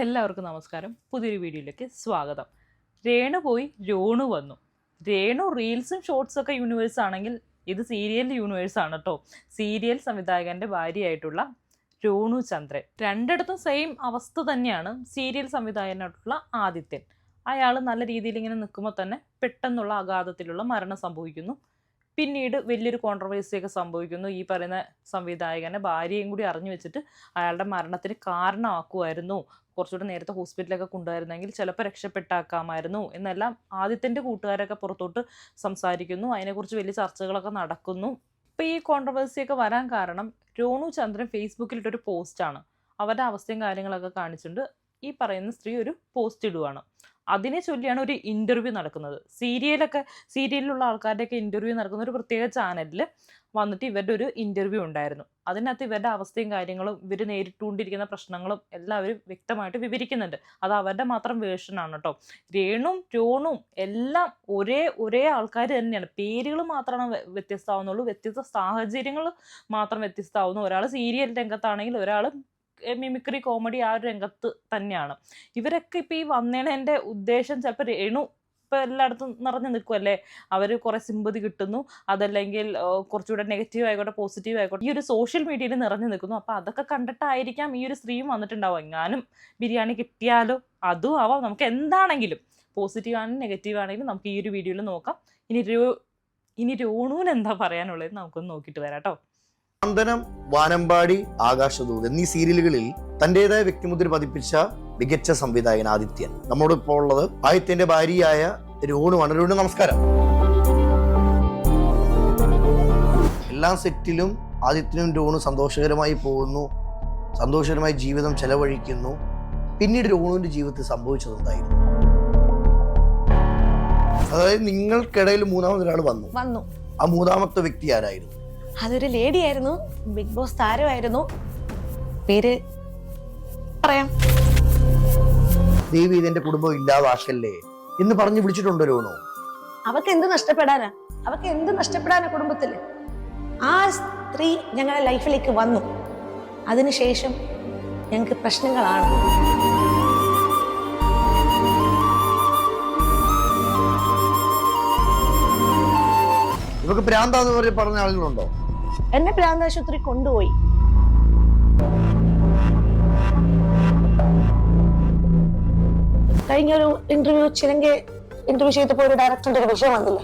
എല്ലാവർക്കും നമസ്കാരം. പുതിയൊരു വീഡിയോയിലേക്ക് സ്വാഗതം. രേണു പോയി രോണു വന്നു. രേണു റീൽസും ഷോർട്സും ഒക്കെ യൂണിവേഴ്സ് ആണെങ്കിൽ ഇത് സീരിയൽ യൂണിവേഴ്സ് ആണ് കേട്ടോ. സീരിയൽ സംവിധായകൻ്റെ ഭാര്യയായിട്ടുള്ള രോണു ചന്ദ്രൻ. രണ്ടിടത്തും സെയിം അവസ്ഥ തന്നെയാണ്. സീരിയൽ സംവിധായകനായിട്ടുള്ള ആദിത്യൻ, അയാൾ നല്ല രീതിയിൽ ഇങ്ങനെ നിൽക്കുമ്പോൾ തന്നെ പെട്ടെന്നുള്ള അഗാധത്തിലുള്ള മരണം സംഭവിക്കുന്നു. പിന്നീട് വലിയൊരു കോൺട്രവേഴ്സിയൊക്കെ സംഭവിക്കുന്നു. ഈ പറയുന്ന സംവിധായകനെ ഭാര്യയും കൂടി അറിഞ്ഞു വെച്ചിട്ട് അയാളുടെ മരണത്തിന് കാരണമാക്കുമായിരുന്നു, കുറച്ചുകൂടെ നേരത്തെ ഹോസ്പിറ്റലൊക്കെ കൊണ്ടുവരുന്നെങ്കിൽ ചിലപ്പോൾ രക്ഷപ്പെട്ടാക്കാമായിരുന്നു എന്നെല്ലാം ആദിത്യൻ്റെ കൂട്ടുകാരൊക്കെ പുറത്തോട്ട് സംസാരിക്കുന്നു. അതിനെക്കുറിച്ച് വലിയ ചർച്ചകളൊക്കെ നടക്കുന്നു. ഇപ്പോൾ ഈ കോൺട്രവേഴ്സിയൊക്കെ വരാൻ കാരണം രോണു ചന്ദ്രൻ ഫേസ്ബുക്കിലിട്ടൊരു പോസ്റ്റാണ്. അവരുടെ അവസ്ഥയും കാര്യങ്ങളൊക്കെ കാണിച്ചിട്ടുണ്ട്. ഈ പറയുന്ന സ്ത്രീ ഒരു പോസ്റ്റ് ഇടുവാണ്. അതിനെ ചൊല്ലിയാണ് ഒരു ഇൻ്റർവ്യൂ നടക്കുന്നത്. സീരിയലിലുള്ള ആൾക്കാരുടെയൊക്കെ ഇൻ്റർവ്യൂ നടക്കുന്ന ഒരു പ്രത്യേക ചാനലിൽ വന്നിട്ട് ഇവരുടെ ഒരു ഇൻ്റർവ്യൂ ഉണ്ടായിരുന്നു. അതിനകത്ത് ഇവരുടെ അവസ്ഥയും കാര്യങ്ങളും ഇവർ നേരിട്ടുകൊണ്ടിരിക്കുന്ന പ്രശ്നങ്ങളും എല്ലാവരും വ്യക്തമായിട്ട് വിവരിക്കുന്നുണ്ട്. അത് അവരുടെ മാത്രം വേർഷനാണ് കേട്ടോ. രേണും രോണും എല്ലാം ഒരേ ആൾക്കാർ തന്നെയാണ്. പേരുകൾ മാത്രമാണ് വ്യത്യസ്തമാവുന്നുള്ളൂ, വ്യത്യസ്ത സാഹചര്യങ്ങൾ മാത്രം വ്യത്യസ്തമാവുന്നു. ഒരാൾ സീരിയൽ രംഗത്താണെങ്കിൽ ഒരാൾ മിമിക്രി കോമഡി ആ ഒരു രംഗത്ത് തന്നെയാണ്. ഇവരൊക്കെ ഇപ്പോൾ ഈ വന്നേണേൻ്റെ ഉദ്ദേശം ചിലപ്പോൾ രേണു ഇപ്പോൾ എല്ലായിടത്തും നിറഞ്ഞു നിൽക്കുമല്ലേ, അവർ കുറേ സിമ്പതി കിട്ടുന്നു, അതല്ലെങ്കിൽ കുറച്ചുകൂടെ നെഗറ്റീവ് ആയിക്കോട്ടെ പോസിറ്റീവ് ആയിക്കോട്ടെ ഈ ഒരു സോഷ്യൽ മീഡിയയിൽ നിറഞ്ഞു നിൽക്കുന്നു. അപ്പോൾ അതൊക്കെ കണ്ടിട്ടായിരിക്കാം ഈ ഒരു സ്ത്രീയും വന്നിട്ടുണ്ടാവും. എങ്ങാനും ബിരിയാണി കിട്ടിയാലോ, അതും ആവാം. നമുക്ക് എന്താണെങ്കിലും പോസിറ്റീവ് ആണെങ്കിലും നെഗറ്റീവ് ആണെങ്കിലും നമുക്ക് ഈ ഒരു വീഡിയോയിൽ നോക്കാം. ഇനി രോണുവിന് എന്താ പറയാനുള്ളത് നമുക്കൊന്ന് നോക്കിയിട്ട് വരാം കേട്ടോ. സാന്ത്വനം, വാനമ്പാടി, ആകാശദൂത് എന്നീ സീരിയലുകളിൽ തന്റേതായ വ്യക്തിമുദ്ര പതിപ്പിച്ച മികച്ച സംവിധായകൻ ആദിത്യൻ നമ്മോടൊപ്പം ഉള്ളത്. ആദിത്യന്റെ ഭാര്യയായ രോണുവാണ്. രോണു, നമസ്കാരം. എല്ലാ സെറ്റിലും ആദിത്യനും രോണു സന്തോഷകരമായി പോകുന്നു, സന്തോഷകരമായി ജീവിതം ചെലവഴിക്കുന്നു. പിന്നീട് രോണുവിന്റെ ജീവിതത്തിൽ സംഭവിച്ചതെന്തായിരുന്നു? അതായത് നിങ്ങൾക്കിടയിൽ മൂന്നാമതൊരാൾ വന്നു. ആ മൂന്നാമത്തെ വ്യക്തി ആരായിരുന്നു? അതൊരു ലേഡി ആയിരുന്നു, ബിഗ് ബോസ് താരമായിരുന്നു. പേര് പറയാം. ദേവി ഇതിന്റെ കുടുംബം ഇല്ലാതാക്കല്ലേ എന്ന് പറഞ്ഞു വിളിച്ചിട്ടുണ്ടോ രോണു? അവക്ക് എന്ത് നഷ്ടപ്പെടാനാ കുടുംബത്തില്? ആ സ്ത്രീ ഞങ്ങളുടെ ലൈഫിലേക്ക് വന്നു. അതിനുശേഷം ഞങ്ങൾക്ക് പ്രശ്നങ്ങളാണ്. ഇവക്ക് ഭ്രാന്താന്ന് പറഞ്ഞ ആളുകളുണ്ടോ? എന്നെ ഭ്രാന്താശുപത്രി കൊണ്ടുപോയി. കഴിഞ്ഞൊരു ഇന്റർവ്യൂ ചെയ്തപ്പോ ഒരു ഡയറക്ടറിന്റെ ഒരു വിഷയം വന്നില്ല.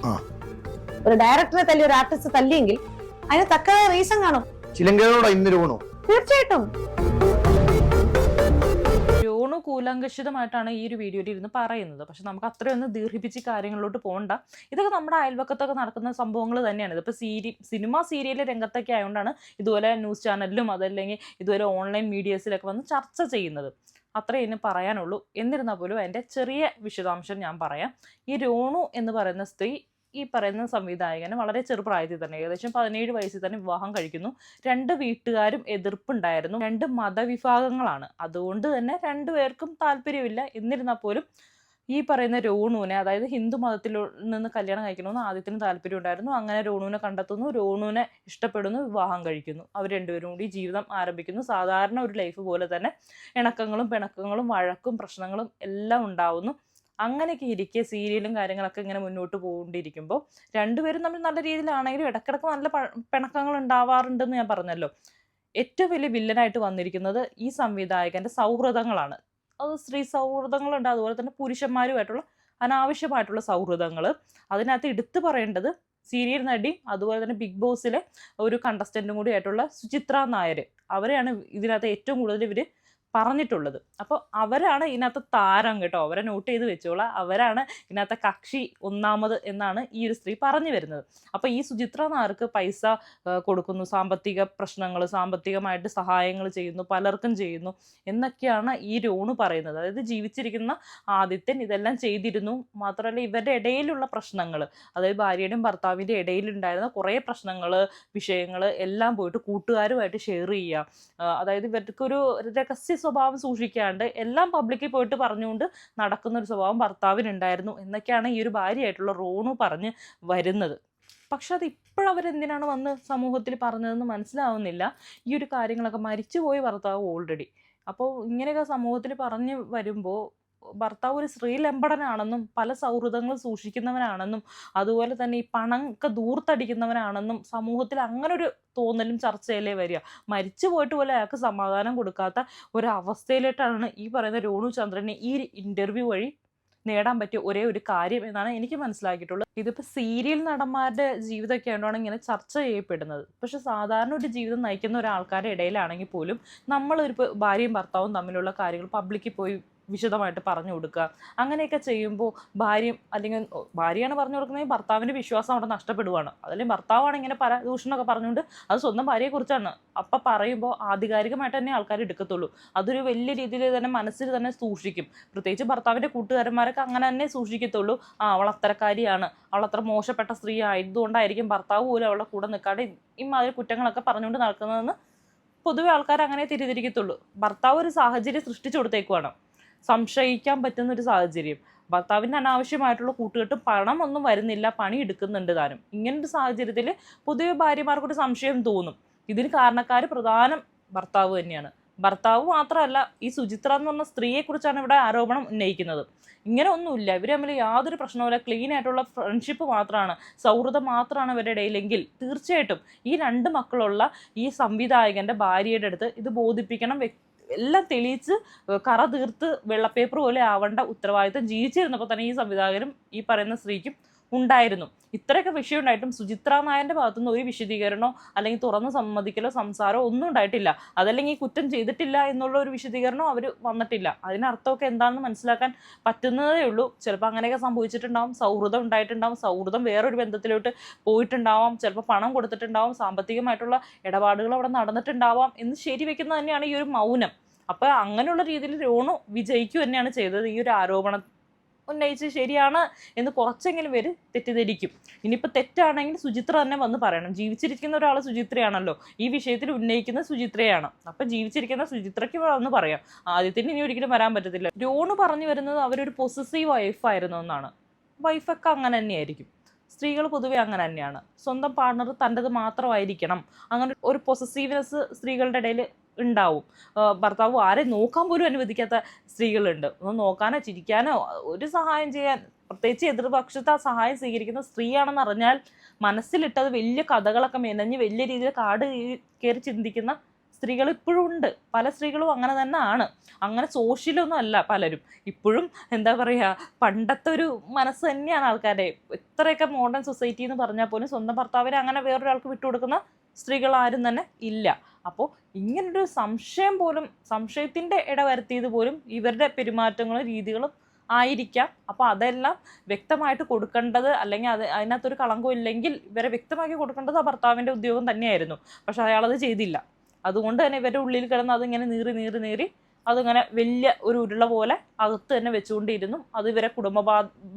ഒരു ഡയറക്ടറെ തല്ലി ഒരു ആർട്ടിസ്റ്റ് തല്ലിയെങ്കിൽ അതിന് തക്ക റീസൺ കാണും. ചിലങ്കയോടെ ഇന്ന് രോണു തീർച്ചയായിട്ടും രോണു കൂലങ്കഷിതമായിട്ടാണ് ഈ ഒരു വീഡിയോയിൽ ഇരുന്ന് പറയുന്നത്. പക്ഷെ നമുക്ക് അത്രയൊന്നും ദീർഘിപ്പിച്ച് കാര്യങ്ങളിലോട്ട് പോകണ്ട. ഇതൊക്കെ നമ്മുടെ അയൽവക്കത്തൊക്കെ നടക്കുന്ന സംഭവങ്ങൾ തന്നെയാണ്. ഇതിപ്പോൾ സിനിമ സീരിയൽ രംഗത്തൊക്കെ ആയതുകൊണ്ടാണ് ഇതുപോലെ ന്യൂസ് ചാനലിലും അതല്ലെങ്കിൽ ഇതുപോലെ ഓൺലൈൻ മീഡിയസിലൊക്കെ വന്ന് ചർച്ച ചെയ്യുന്നത്. അത്രേ ഇതിന് പറയാനുള്ളൂ. എന്നിരുന്നാൽ പോലും അതിൻ്റെ ചെറിയ വിശദാംശം ഞാൻ പറയാം. ഈ രോണു എന്ന് പറയുന്ന സ്ത്രീ ഈ പറയുന്ന സംവിധായകന് വളരെ ചെറുപ്രായത്തിൽ തന്നെ, ഏകദേശം 17 വയസ്സിൽ തന്നെ വിവാഹം കഴിക്കുന്നു. 2 വീട്ടുകാരും എതിർപ്പുണ്ടായിരുന്നു. 2 മതവിഭാഗങ്ങളാണ്. അതുകൊണ്ട് തന്നെ 2 പേർക്കും താല്പര്യമില്ല. എന്നിരുന്നാൽ പോലും ഈ പറയുന്ന രോണുവിനെ, അതായത് ഹിന്ദു മതത്തിൽ നിന്ന് കല്യാണം കഴിക്കണമെന്ന് ആദ്യത്തിന് താല്പര്യം ഉണ്ടായിരുന്നു. അങ്ങനെ രോണുവിനെ കണ്ടെത്തുന്നു, രോണുവിനെ ഇഷ്ടപ്പെടുന്നു, വിവാഹം കഴിക്കുന്നു. അവർ രണ്ടുപേരും കൂടി ജീവിതം ആരംഭിക്കുന്നു. സാധാരണ ഒരു ലൈഫ് പോലെ തന്നെ ഇണക്കങ്ങളും പിണക്കങ്ങളും വഴക്കും പ്രശ്നങ്ങളും എല്ലാം ഉണ്ടാവുന്നു. അങ്ങനെയൊക്കെ ഇരിക്കെ സീരിയലും കാര്യങ്ങളൊക്കെ ഇങ്ങനെ മുന്നോട്ട് പോകൊണ്ടിരിക്കുമ്പോൾ രണ്ടുപേരും തമ്മിൽ നല്ല രീതിയിലാണെങ്കിലും ഇടയ്ക്കിടയ്ക്ക് നല്ല പിണക്കങ്ങൾ ഉണ്ടാവാറുണ്ടെന്ന് ഞാൻ പറഞ്ഞല്ലോ. ഏറ്റവും വലിയ വില്ലനായിട്ട് വന്നിരിക്കുന്നത് ഈ സംവിധായകൻ്റെ സൗഹൃദങ്ങളാണ്. അത് സ്ത്രീ സൗഹൃദങ്ങളുണ്ട്, അതുപോലെ തന്നെ പുരുഷന്മാരുമായിട്ടുള്ള അനാവശ്യമായിട്ടുള്ള സൗഹൃദങ്ങൾ. അതിനകത്ത് എടുത്തു പറയേണ്ടത് സീരിയൽ നടിയും അതുപോലെ തന്നെ ബിഗ് ബോസിലെ ഒരു കണ്ടസ്റ്റൻറ്റും കൂടി ആയിട്ടുള്ള സുചിത്ര നായർ. അവരെയാണ് ഇതിനകത്ത് ഏറ്റവും കൂടുതൽ ഇവർ പറഞ്ഞിട്ടുള്ളത്. അപ്പോൾ അവരാണ് ഇതിനകത്ത് താരം കേട്ടോ. അവരെ നോട്ട് ചെയ്ത് വെച്ചോളാം. അവരാണ് ഇതിനകത്തെ കക്ഷി ഒന്നാമത് എന്നാണ് ഈ ഒരു സ്ത്രീ പറഞ്ഞു വരുന്നത്. അപ്പോൾ ഈ സുചിത്ര നായർക്ക് പൈസ കൊടുക്കുന്നു, സാമ്പത്തിക പ്രശ്നങ്ങൾ, സാമ്പത്തികമായിട്ട് സഹായങ്ങൾ ചെയ്യുന്നു, പലർക്കും ചെയ്യുന്നു എന്നൊക്കെയാണ് ഈ രോണു പറയുന്നത്. അതായത് ജീവിച്ചിരിക്കുന്ന ആദിത്യൻ ഇതെല്ലാം ചെയ്തിരുന്നു. മാത്രമല്ല ഇവരുടെ ഇടയിലുള്ള പ്രശ്നങ്ങൾ, അതായത് ഭാര്യയുടെയും ഭർത്താവിൻ്റെ ഇടയിലുണ്ടായിരുന്ന കുറേ പ്രശ്നങ്ങൾ, വിഷയങ്ങൾ എല്ലാം പോയിട്ട് കൂട്ടുകാരുമായിട്ട് ഷെയർ ചെയ്യുക. അതായത് ഇവർക്കൊരു രഹസ്യ സ്വഭാവം സൂക്ഷിക്കാണ്ട് എല്ലാം പബ്ലിക്കിൽ പോയിട്ട് പറഞ്ഞുകൊണ്ട് നടക്കുന്നൊരു സ്വഭാവം ഭർത്താവിനുണ്ടായിരുന്നു എന്നൊക്കെയാണ് ഈ ഒരു ഭാര്യയായിട്ടുള്ള റോണു പറഞ്ഞ് വരുന്നത്. പക്ഷെ അത് ഇപ്പോഴവരെന്തിനാണ് വന്ന് സമൂഹത്തിൽ പറഞ്ഞതെന്ന് മനസ്സിലാവുന്നില്ല. ഈ ഒരു കാര്യങ്ങളൊക്കെ മരിച്ചുപോയി ഭർത്താവ് ഓൾറെഡി അപ്പോൾ ഇങ്ങനെയൊക്കെ സമൂഹത്തിൽ പറഞ്ഞു വരുമ്പോൾ ഭർത്താവ് ഒരു സ്ത്രീലമ്പടനാണെന്നും പല സൗഹൃദങ്ങളും സൂക്ഷിക്കുന്നവനാണെന്നും അതുപോലെ തന്നെ ഈ പണമൊക്കെ ദൂർത്തടിക്കുന്നവനാണെന്നും സമൂഹത്തിൽ അങ്ങനെ ഒരു തോന്നലും ചർച്ചയിലേ വരിക. മരിച്ചു പോയിട്ട് പോലും അയാൾക്ക് സമാധാനം കൊടുക്കാത്ത ഒരവസ്ഥയിലേട്ടാണ് ഈ പറയുന്ന രോണു ചന്ദ്രനെ ഈ ഇന്റർവ്യൂ വഴി നേടാൻ പറ്റിയ ഒരേ ഒരു കാര്യം എന്നാണ് എനിക്ക് മനസ്സിലാക്കിയിട്ടുള്ളത്. ഇതിപ്പോൾ സീരിയൽ നടന്മാരുടെ ജീവിതമൊക്കെ ആയതുകൊണ്ടാണ് ഇങ്ങനെ ചർച്ച ചെയ്യപ്പെടുന്നത്. പക്ഷെ സാധാരണ ഒരു ജീവിതം നയിക്കുന്ന ഒരാൾക്കാരുടെ ഇടയിലാണെങ്കിൽ പോലും നമ്മളൊരു ഭാര്യയും ഭർത്താവും തമ്മിലുള്ള കാര്യങ്ങൾ പബ്ലിക്കിൽ പോയി വിശദമായിട്ട് പറഞ്ഞു കൊടുക്കുക, അങ്ങനെയൊക്കെ ചെയ്യുമ്പോൾ ഭാര്യയാണ് പറഞ്ഞു കൊടുക്കുന്നത്, ഭർത്താവിൻ്റെ വിശ്വാസം അവിടെ നഷ്ടപ്പെടുവാണ്. അതല്ലെങ്കിൽ ഭർത്താവാണ് ഇങ്ങനെ പല ദൂഷണമൊക്കെ പറഞ്ഞുകൊണ്ട് അത് സ്വന്തം ഭാര്യയെക്കുറിച്ചാണ് അപ്പം പറയുമ്പോൾ ആധികാരികമായിട്ട് തന്നെ ആൾക്കാർ എടുക്കത്തുള്ളൂ. അതൊരു വലിയ രീതിയിൽ തന്നെ മനസ്സിൽ തന്നെ സൂക്ഷിക്കും. പ്രത്യേകിച്ച് ഭർത്താവിൻ്റെ കൂട്ടുകാരന്മാരൊക്കെ അങ്ങനെ തന്നെ സൂക്ഷിക്കത്തുള്ളൂ. അവൾ അത്തരക്കാരിയാണ്, അവൾ അത്ര മോശപ്പെട്ട സ്ത്രീ ആയതുകൊണ്ടായിരിക്കും ഭർത്താവ് പോലും അവളുടെ കൂടെ നിൽക്കാതെ ഇമാതിരി കുറ്റങ്ങളൊക്കെ പറഞ്ഞുകൊണ്ട് നടക്കുന്നതെന്ന് പൊതുവെ ആൾക്കാർ അങ്ങനെ തിരിതിരിക്കത്തുള്ളൂ. ഭർത്താവ് ഒരു സാഹചര്യം സൃഷ്ടിച്ചു കൊടുത്തേക്കുവാണ്, സംശയിക്കാൻ പറ്റുന്ന ഒരു സാഹചര്യം. ഭർത്താവിൻ്റെ അനാവശ്യമായിട്ടുള്ള കൂട്ടുകെട്ടും പണം ഒന്നും വരുന്നില്ല, പണി എടുക്കുന്നുണ്ട് താനും. ഇങ്ങനൊരു സാഹചര്യത്തിൽ പൊതുവെ ഭാര്യമാർക്കൊരു സംശയം തോന്നും. ഇതിന് കാരണക്കാർ പ്രധാനം ഭർത്താവ് തന്നെയാണ്. ഭർത്താവ് മാത്രമല്ല, ഈ സുചിത്ര എന്ന് പറഞ്ഞ സ്ത്രീയെക്കുറിച്ചാണ് ഇവിടെ ആരോപണം ഉന്നയിക്കുന്നത്. ഇങ്ങനെ ഒന്നുമില്ല, ഇവർ തമ്മിൽ യാതൊരു പ്രശ്നവുമില്ല, ക്ലീൻ ആയിട്ടുള്ള ഫ്രണ്ട്ഷിപ്പ് മാത്രമാണ്, സൗഹൃദം മാത്രമാണ് ഇവരുടെ ഇടയിലെങ്കിൽ തീർച്ചയായിട്ടും ഈ 2 മക്കളുള്ള ഈ സംവിധായകൻ്റെ ഭാര്യയുടെ അടുത്ത് ഇത് ബോധിപ്പിക്കണം. എല്ലാം തെളിയിച്ച് കറ തീർത്ത് വെള്ളപ്പേപ്പർ പോലെ ആവേണ്ട ഉത്തരവാദിത്തം ജീവിച്ചിരുന്നപ്പോൾ തന്നെ ഈ സംവിധായകനും ഈ പറയുന്ന സ്ത്രീക്കും ഉണ്ടായിരുന്നു. ഇത്രയൊക്കെ വിഷയം ഉണ്ടായിട്ടും സുചിത്ര നായൻ്റെ ഭാഗത്തുനിന്ന് ഒരു വിശദീകരണമോ അല്ലെങ്കിൽ തുറന്ന് സമ്മതിക്കലോ സംസാരമോ ഒന്നും ഉണ്ടായിട്ടില്ല. അതല്ലെങ്കിൽ ഈ കുറ്റം ചെയ്തിട്ടില്ല എന്നുള്ള ഒരു വിശദീകരണമോ അവർ വന്നിട്ടില്ല. അതിനർത്ഥമൊക്കെ എന്താണെന്ന് മനസ്സിലാക്കാൻ പറ്റുന്നതേ ഉള്ളൂ. ചിലപ്പോൾ അങ്ങനെയൊക്കെ സംഭവിച്ചിട്ടുണ്ടാവും, സൗഹൃദം ഉണ്ടായിട്ടുണ്ടാവും, സൗഹൃദം വേറൊരു ബന്ധത്തിലോട്ട് പോയിട്ടുണ്ടാവാം, ചിലപ്പോൾ പണം കൊടുത്തിട്ടുണ്ടാവും, സാമ്പത്തികമായിട്ടുള്ള ഇടപാടുകൾ അവിടെ നടന്നിട്ടുണ്ടാവാം എന്ന് ശരിവെക്കുന്നത് തന്നെയാണ് ഈ ഒരു മൗനം. അപ്പോൾ അങ്ങനെയുള്ള രീതിയിൽ രോണു വിജയിക്കുക തന്നെയാണ് ചെയ്തത്. ഈ ഒരു ആരോപണം ഉന്നയിച്ച് ശരിയാണ് എന്ന് കുറച്ചെങ്കിലും പേര് തെറ്റിദ്ധരിക്കും. ഇനിയിപ്പോൾ തെറ്റാണെങ്കിൽ സുചിത്ര തന്നെ വന്ന് പറയണം. ജീവിച്ചിരിക്കുന്ന ഒരാൾ സുചിത്രയാണല്ലോ, ഈ വിഷയത്തിൽ ഉന്നയിക്കുന്ന സുചിത്രയാണ്. അപ്പം ജീവിച്ചിരിക്കുന്ന സുചിത്രയ്ക്ക് വന്ന് പറയാം. ആദ്യത്തിന് ഇനി ഒരിക്കലും വരാൻ പറ്റത്തില്ല. രോണു പറഞ്ഞു വരുന്നത് അവരൊരു പൊസസീവ് വൈഫായിരുന്നു എന്നാണ്. വൈഫൊക്കെ അങ്ങനെ തന്നെയായിരിക്കും, സ്ത്രീകൾ പൊതുവെ അങ്ങനെ തന്നെയാണ്. സ്വന്തം പാർട്ണർ തൻ്റെത് മാത്രമായിരിക്കണം, അങ്ങനെ ഒരു പൊസസീവ്നെസ് സ്ത്രീകളുടെ ഇടയിൽ ഉണ്ടാവും. ഭർത്താവ് ആരെ നോക്കാൻ പോലും അനുവദിക്കാത്ത സ്ത്രീകളുണ്ട്. ഒന്ന് നോക്കാനോ ചിരിക്കാനോ ഒരു സഹായം ചെയ്യാൻ, പ്രത്യേകിച്ച് എതിർപക്ഷത്തെ ആ സഹായം സ്വീകരിക്കുന്ന സ്ത്രീയാണെന്ന് അറിഞ്ഞാൽ മനസ്സിലിട്ടത് വലിയ കഥകളൊക്കെ മെനഞ്ഞ് വലിയ രീതിയിൽ കാട് കയറി ചിന്തിക്കുന്ന സ്ത്രീകൾ ഇപ്പോഴും ഉണ്ട്. പല സ്ത്രീകളും അങ്ങനെ തന്നെ ആണ്. അങ്ങനെ സോഷ്യലൊന്നും അല്ല പലരും. ഇപ്പോഴും എന്താ പറയുക, പണ്ടത്തെ ഒരു മനസ്സ് തന്നെയാണ് ആൾക്കാരുടെ. എത്രയൊക്കെ മോഡേൺ സൊസൈറ്റി എന്ന് പറഞ്ഞാൽ പോലും സ്വന്തം ഭർത്താവിനെ അങ്ങനെ വേറൊരാൾക്ക് വിട്ടുകൊടുക്കുന്ന സ്ത്രീകൾ ആരും തന്നെ ഇല്ല. അപ്പോൾ ഇങ്ങനൊരു സംശയത്തിൻ്റെ ഇട വരുത്തിയത് പോലും ഇവരുടെ പെരുമാറ്റങ്ങളും രീതികളും ആയിരിക്കാം. അപ്പോൾ അതെല്ലാം വ്യക്തമായിട്ട് കൊടുക്കേണ്ടത്, അല്ലെങ്കിൽ അതിനകത്തൊരു കളങ്കം ഇല്ലെങ്കിൽ ഇവരെ വ്യക്തമാക്കി കൊടുക്കേണ്ടത് ആ ഭർത്താവിൻ്റെ ഉദ്യോഗം തന്നെയായിരുന്നു. പക്ഷെ അയാളത് ചെയ്തില്ല. അതുകൊണ്ട് തന്നെ ഇവരുടെ ഉള്ളിൽ കിടന്ന് അതിങ്ങനെ നീറി അതിങ്ങനെ വലിയ ഒരു ഉരുള പോലെ അകത്ത് തന്നെ വെച്ചുകൊണ്ടിരുന്നു. അത് ഇവരെ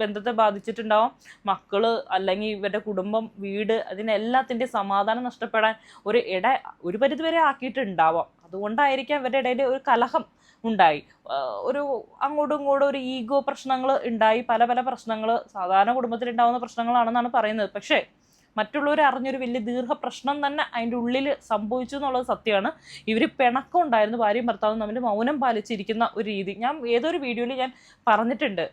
ബന്ധത്തെ ബാധിച്ചിട്ടുണ്ടാവാം. മക്കള് അല്ലെങ്കിൽ ഇവരുടെ കുടുംബം, വീട്, അതിനെല്ലാത്തിൻ്റെ സമാധാനം നഷ്ടപ്പെടാൻ ഒരു പരിധിവരെ ആക്കിയിട്ടുണ്ടാവാം. അതുകൊണ്ടായിരിക്കാം ഇവരുടെ ഇടയിൽ ഒരു കലഹം ഉണ്ടായി. ഒരു അങ്ങോട്ടും ഇങ്ങോട്ടും ഒരു ഈഗോ പ്രശ്നങ്ങൾ ഉണ്ടായി. പല പ്രശ്നങ്ങൾ സാധാരണ കുടുംബത്തിൽ ഉണ്ടാകുന്ന പ്രശ്നങ്ങളാണെന്നാണ് പറയുന്നത്. പക്ഷേ മറ്റുള്ളവരെ അറിഞ്ഞൊരു വലിയ പ്രശ്നം തന്നെ അതിൻ്റെ ഉള്ളിൽ സംഭവിച്ചു എന്നുള്ളത് സത്യമാണ്. ഇവർ പിണക്കം ഉണ്ടായിരുന്നു, ഭാര്യയും ഭർത്താവും തമ്മിൽ മൗനം പാലിച്ചിരിക്കുന്ന ഒരു രീതി. ഞാൻ ഏതൊരു വീഡിയോയിൽ ഞാൻ പറഞ്ഞിട്ടുണ്ട്,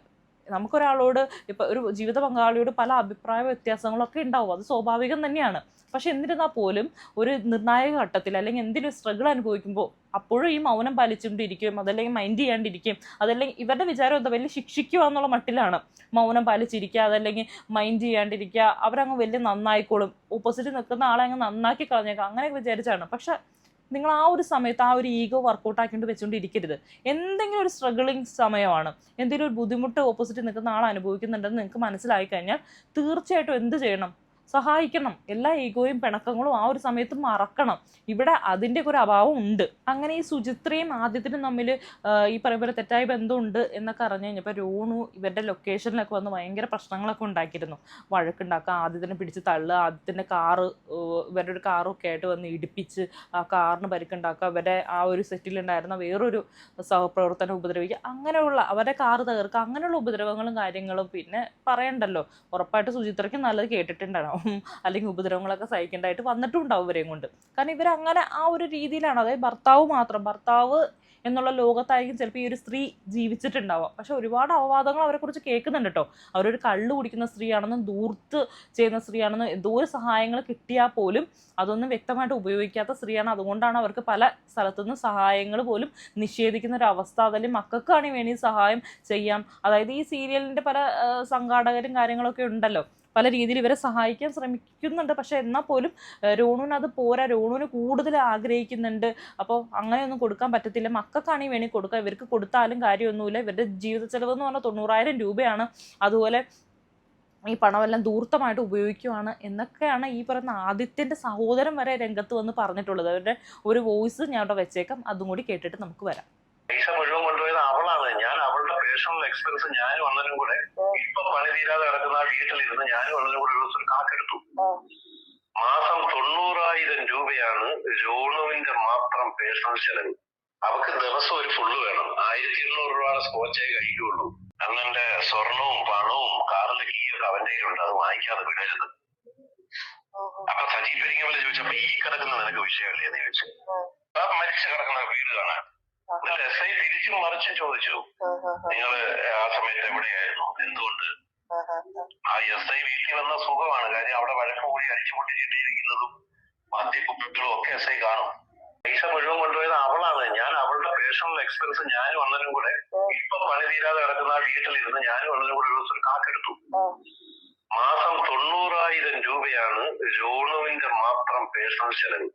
നമുക്കൊരാളോട് ഇപ്പോൾ ഒരു ജീവിത പങ്കാളിയോട് പല അഭിപ്രായ വ്യത്യാസങ്ങളൊക്കെ ഉണ്ടാവും, അത് സ്വാഭാവികം തന്നെയാണ്. പക്ഷെ എന്നിരുന്നാൽ പോലും ഒരു നിർണായക ഘട്ടത്തിൽ അല്ലെങ്കിൽ എന്തെങ്കിലും സ്ട്രഗിൾ അനുഭവിക്കുമ്പോൾ അപ്പോഴും ഈ മൗനം പാലിച്ചുകൊണ്ടിരിക്കുകയും അതല്ലെങ്കിൽ മൈൻഡ് ചെയ്യാണ്ടിരിക്കുകയും, അതല്ലെങ്കിൽ ഇവരുടെ വിചാരം എന്താ വലിയ ശിക്ഷിക്കുക എന്നുള്ള മട്ടിലാണ് മൗനം പാലിച്ചിരിക്കുക, അതല്ലെങ്കിൽ മൈൻഡ് ചെയ്യാണ്ടിരിക്കുക, അവരങ്ങ് വലിയ നന്നായിക്കോളും, ഓപ്പോസിറ്റ് നിൽക്കുന്ന ആളെ അങ്ങ് നന്നാക്കി കളഞ്ഞേക്കാം, അങ്ങനെയൊക്കെ വിചാരിച്ചാണ്. പക്ഷെ നിങ്ങൾ ആ ഒരു സമയത്ത് ആ ഒരു ഈഗോ വർക്കൗട്ട് ആക്കിയിട്ട് വെച്ചുകൊണ്ടിരിക്കരുത്. എന്തെങ്കിലും ഒരു സ്ട്രഗിളിങ് സമയമാണ്, എന്തെങ്കിലും ഒരു ബുദ്ധിമുട്ട് ഓപ്പോസിറ്റ് നിൽക്കുന്ന ആൾ അനുഭവിക്കുന്നുണ്ടെന്ന് നിങ്ങൾക്ക് മനസ്സിലായി കഴിഞ്ഞാൽ തീർച്ചയായിട്ടും എന്ത് ചെയ്യണം? സഹായിക്കണം. എല്ലാ ഈഗോയും പിണക്കങ്ങളും ആ ഒരു സമയത്ത് മറക്കണം. ഇവിടെ അതിൻ്റെ ഒരു അഭാവം ഉണ്ട്. അങ്ങനെ ഈ സുചിത്രയും ആദിത്യനും തമ്മിൽ ഈ പറയുമ്പോൾ തെറ്റായ ബന്ധമുണ്ട് എന്നൊക്കെ അറിഞ്ഞു കഴിഞ്ഞപ്പോൾ രോണു ഇവരുടെ ലൊക്കേഷനിലൊക്കെ വന്ന് ഭയങ്കര പ്രശ്നങ്ങളൊക്കെ ഉണ്ടാക്കിയിരുന്നു. വഴക്കുണ്ടാക്കുക, ആദിത്യനെ പിടിച്ച് തള്ളുക, ആദിത്യൻ്റെ ഇവരുടെ ഒരു കാറൊക്കെ ആയിട്ട് വന്ന് ഇടിപ്പിച്ച് ആ കാറിന് പരിക്കുണ്ടാക്കുക, ഇവരുടെ ആ ഒരു സെറ്റിലുണ്ടായിരുന്ന വേറൊരു സഹപ്രവർത്തനം ഉപദ്രവിക്കുക, അങ്ങനെയുള്ള അവരുടെ കാറ് തകർക്കുക, അങ്ങനെയുള്ള ഉപദ്രവങ്ങളും കാര്യങ്ങളും പിന്നെ പറയണ്ടല്ലോ. ഉറപ്പായിട്ട് സുചിത്രയ്ക്ക് നല്ലത് കേട്ടിട്ടുണ്ടാവും, അല്ലെങ്കിൽ ഉപദ്രവങ്ങളൊക്കെ സഹിക്കേണ്ടതായിട്ട് വന്നിട്ടുണ്ടാവും ഇവരെയും കൊണ്ട്. കാരണം ഇവരങ്ങനെ ആ ഒരു രീതിയിലാണ്. അതായത് ഭർത്താവ് എന്നുള്ള ലോകത്തായിരിക്കും ചിലപ്പോൾ ഈ ഒരു സ്ത്രീ ജീവിച്ചിട്ടുണ്ടാവുക. പക്ഷെ ഒരുപാട് അപവാദങ്ങൾ അവരെ കുറിച്ച് കേൾക്കുന്നുണ്ട് കേട്ടോ. അവരൊരു കള്ള് കുടിക്കുന്ന സ്ത്രീയാണെന്നും ദൂർത്ത് ചെയ്യുന്ന സ്ത്രീയാണെന്നും എന്തോ ഒരു സഹായങ്ങൾ കിട്ടിയാൽ പോലും അതൊന്നും വ്യക്തമായിട്ട് ഉപയോഗിക്കാത്ത സ്ത്രീയാണ്. അതുകൊണ്ടാണ് അവർക്ക് പല സ്ഥലത്തുനിന്ന് സഹായങ്ങൾ പോലും നിഷേധിക്കുന്ന ഒരു അവസ്ഥ. അതിൽ മക്കൾക്കാണെങ്കിൽ വേണ്ടി സഹായം ചെയ്യാം. അതായത് ഈ സീരിയലിൻ്റെ പല സംഘാടകരും കാര്യങ്ങളൊക്കെ ഉണ്ടല്ലോ, പല രീതിയിൽ ഇവരെ സഹായിക്കാൻ ശ്രമിക്കുന്നുണ്ട്. പക്ഷെ എന്നാൽ പോലും രോണുവിന് അത് പോരാ, രോണുവിന് കൂടുതൽ ആഗ്രഹിക്കുന്നുണ്ട്. അപ്പോൾ അങ്ങനെയൊന്നും കൊടുക്കാൻ പറ്റത്തില്ല. മക്കൾക്കാണെങ്കിൽ വേണമെങ്കിൽ കൊടുക്കാം, ഇവർക്ക് കൊടുത്താലും കാര്യമൊന്നുമില്ല. ഇവരുടെ ജീവിത ചെലവ് എന്ന് പറഞ്ഞാൽ 90,000 രൂപയാണ്. അതുപോലെ ഈ പണമെല്ലാം ദൂർത്തമായിട്ട് ഉപയോഗിക്കുവാണ് എന്നൊക്കെയാണ് ഈ പറയുന്ന ആദിത്യൻ്റെ സഹോദരൻ വരെ രംഗത്ത് വന്ന് പറഞ്ഞിട്ടുള്ളത്. അവരുടെ ഒരു വോയിസ് ഞാൻ അവിടെ വെച്ചേക്കാം, അതും കൂടി കേട്ടിട്ട് നമുക്ക് വരാം. പൈസ മുഴുവൻ കൊണ്ടുപോയത് അവളാണ്. ഞാൻ അവളുടെ പേഴ്സണൽ എക്സ്പെൻസ് ഞാനും അണ്ണനും കൂടെ ഇപ്പൊ പണി തീരാതെ കിടക്കുന്ന ആ വീട്ടിലിരുന്ന് ഞാനും അണ്ണനും കൂടെ ഒരു കണക്കെടുത്തു. മാസം 90,000 രൂപയാണ് രോണുവിന്റെ മാത്രം പേഴ്സണൽ ചെലവ്. അവക്ക് ദിവസം ഒരു ഫുള്ള് വേണം. 1,200 രൂപയുടെ സ്കോച്ചേ കഴിക്കുള്ളൂ. അണ്ണന്റെ സ്വർണവും പണവും കാറിന്റെ കീയൊക്കെ അവന്റെ കയ്യിലുണ്ട്. അത് വാങ്ങിക്കാതെ വിടരുത്. അപ്പൊ സജീവ് പെരിങ്ങമല ചോദിച്ചപ്പോ ഈ കിടക്കുന്ന നിനക്ക് വിഷയമല്ലേ എന്ന് ചോദിച്ചു. മരിച്ചു കിടക്കുന്ന വീട് കാണാൻ SI തിരിച്ചും മറിച്ചും ചോദിച്ചു, നിങ്ങള് ആ സമയത്ത് എവിടെയായിരുന്നു, എന്തുകൊണ്ട്? ആ SI വീട്ടിൽ വന്ന സുഖമാണ്. കാര്യം അവിടെ വഴക്ക് കൂടി അടിച്ചുപൊട്ടിച്ചിട്ടിരിക്കുന്നതും മദ്യക്കുപ്പികളും ഒക്കെ SI കാണും. പൈസ മുഴുവൻ കൊണ്ടുപോയത് അവളാണ്. ഞാൻ അവളുടെ പേഴ്സണൽ എക്സ്പെൻസ് ഞാനും അണ്ണനും കൂടെ ഇപ്പൊ പണി തീരാതെ കിടക്കുന്ന ആ വീട്ടിലിരുന്ന് ഞാനും അണ്ണനും കൂടെ ഒരു കണക്കെടുത്തു. മാസം 90,000 രൂപയാണ് രോണുവിന്റെ മാത്രം പേഴ്സണൽ ചെലവ്.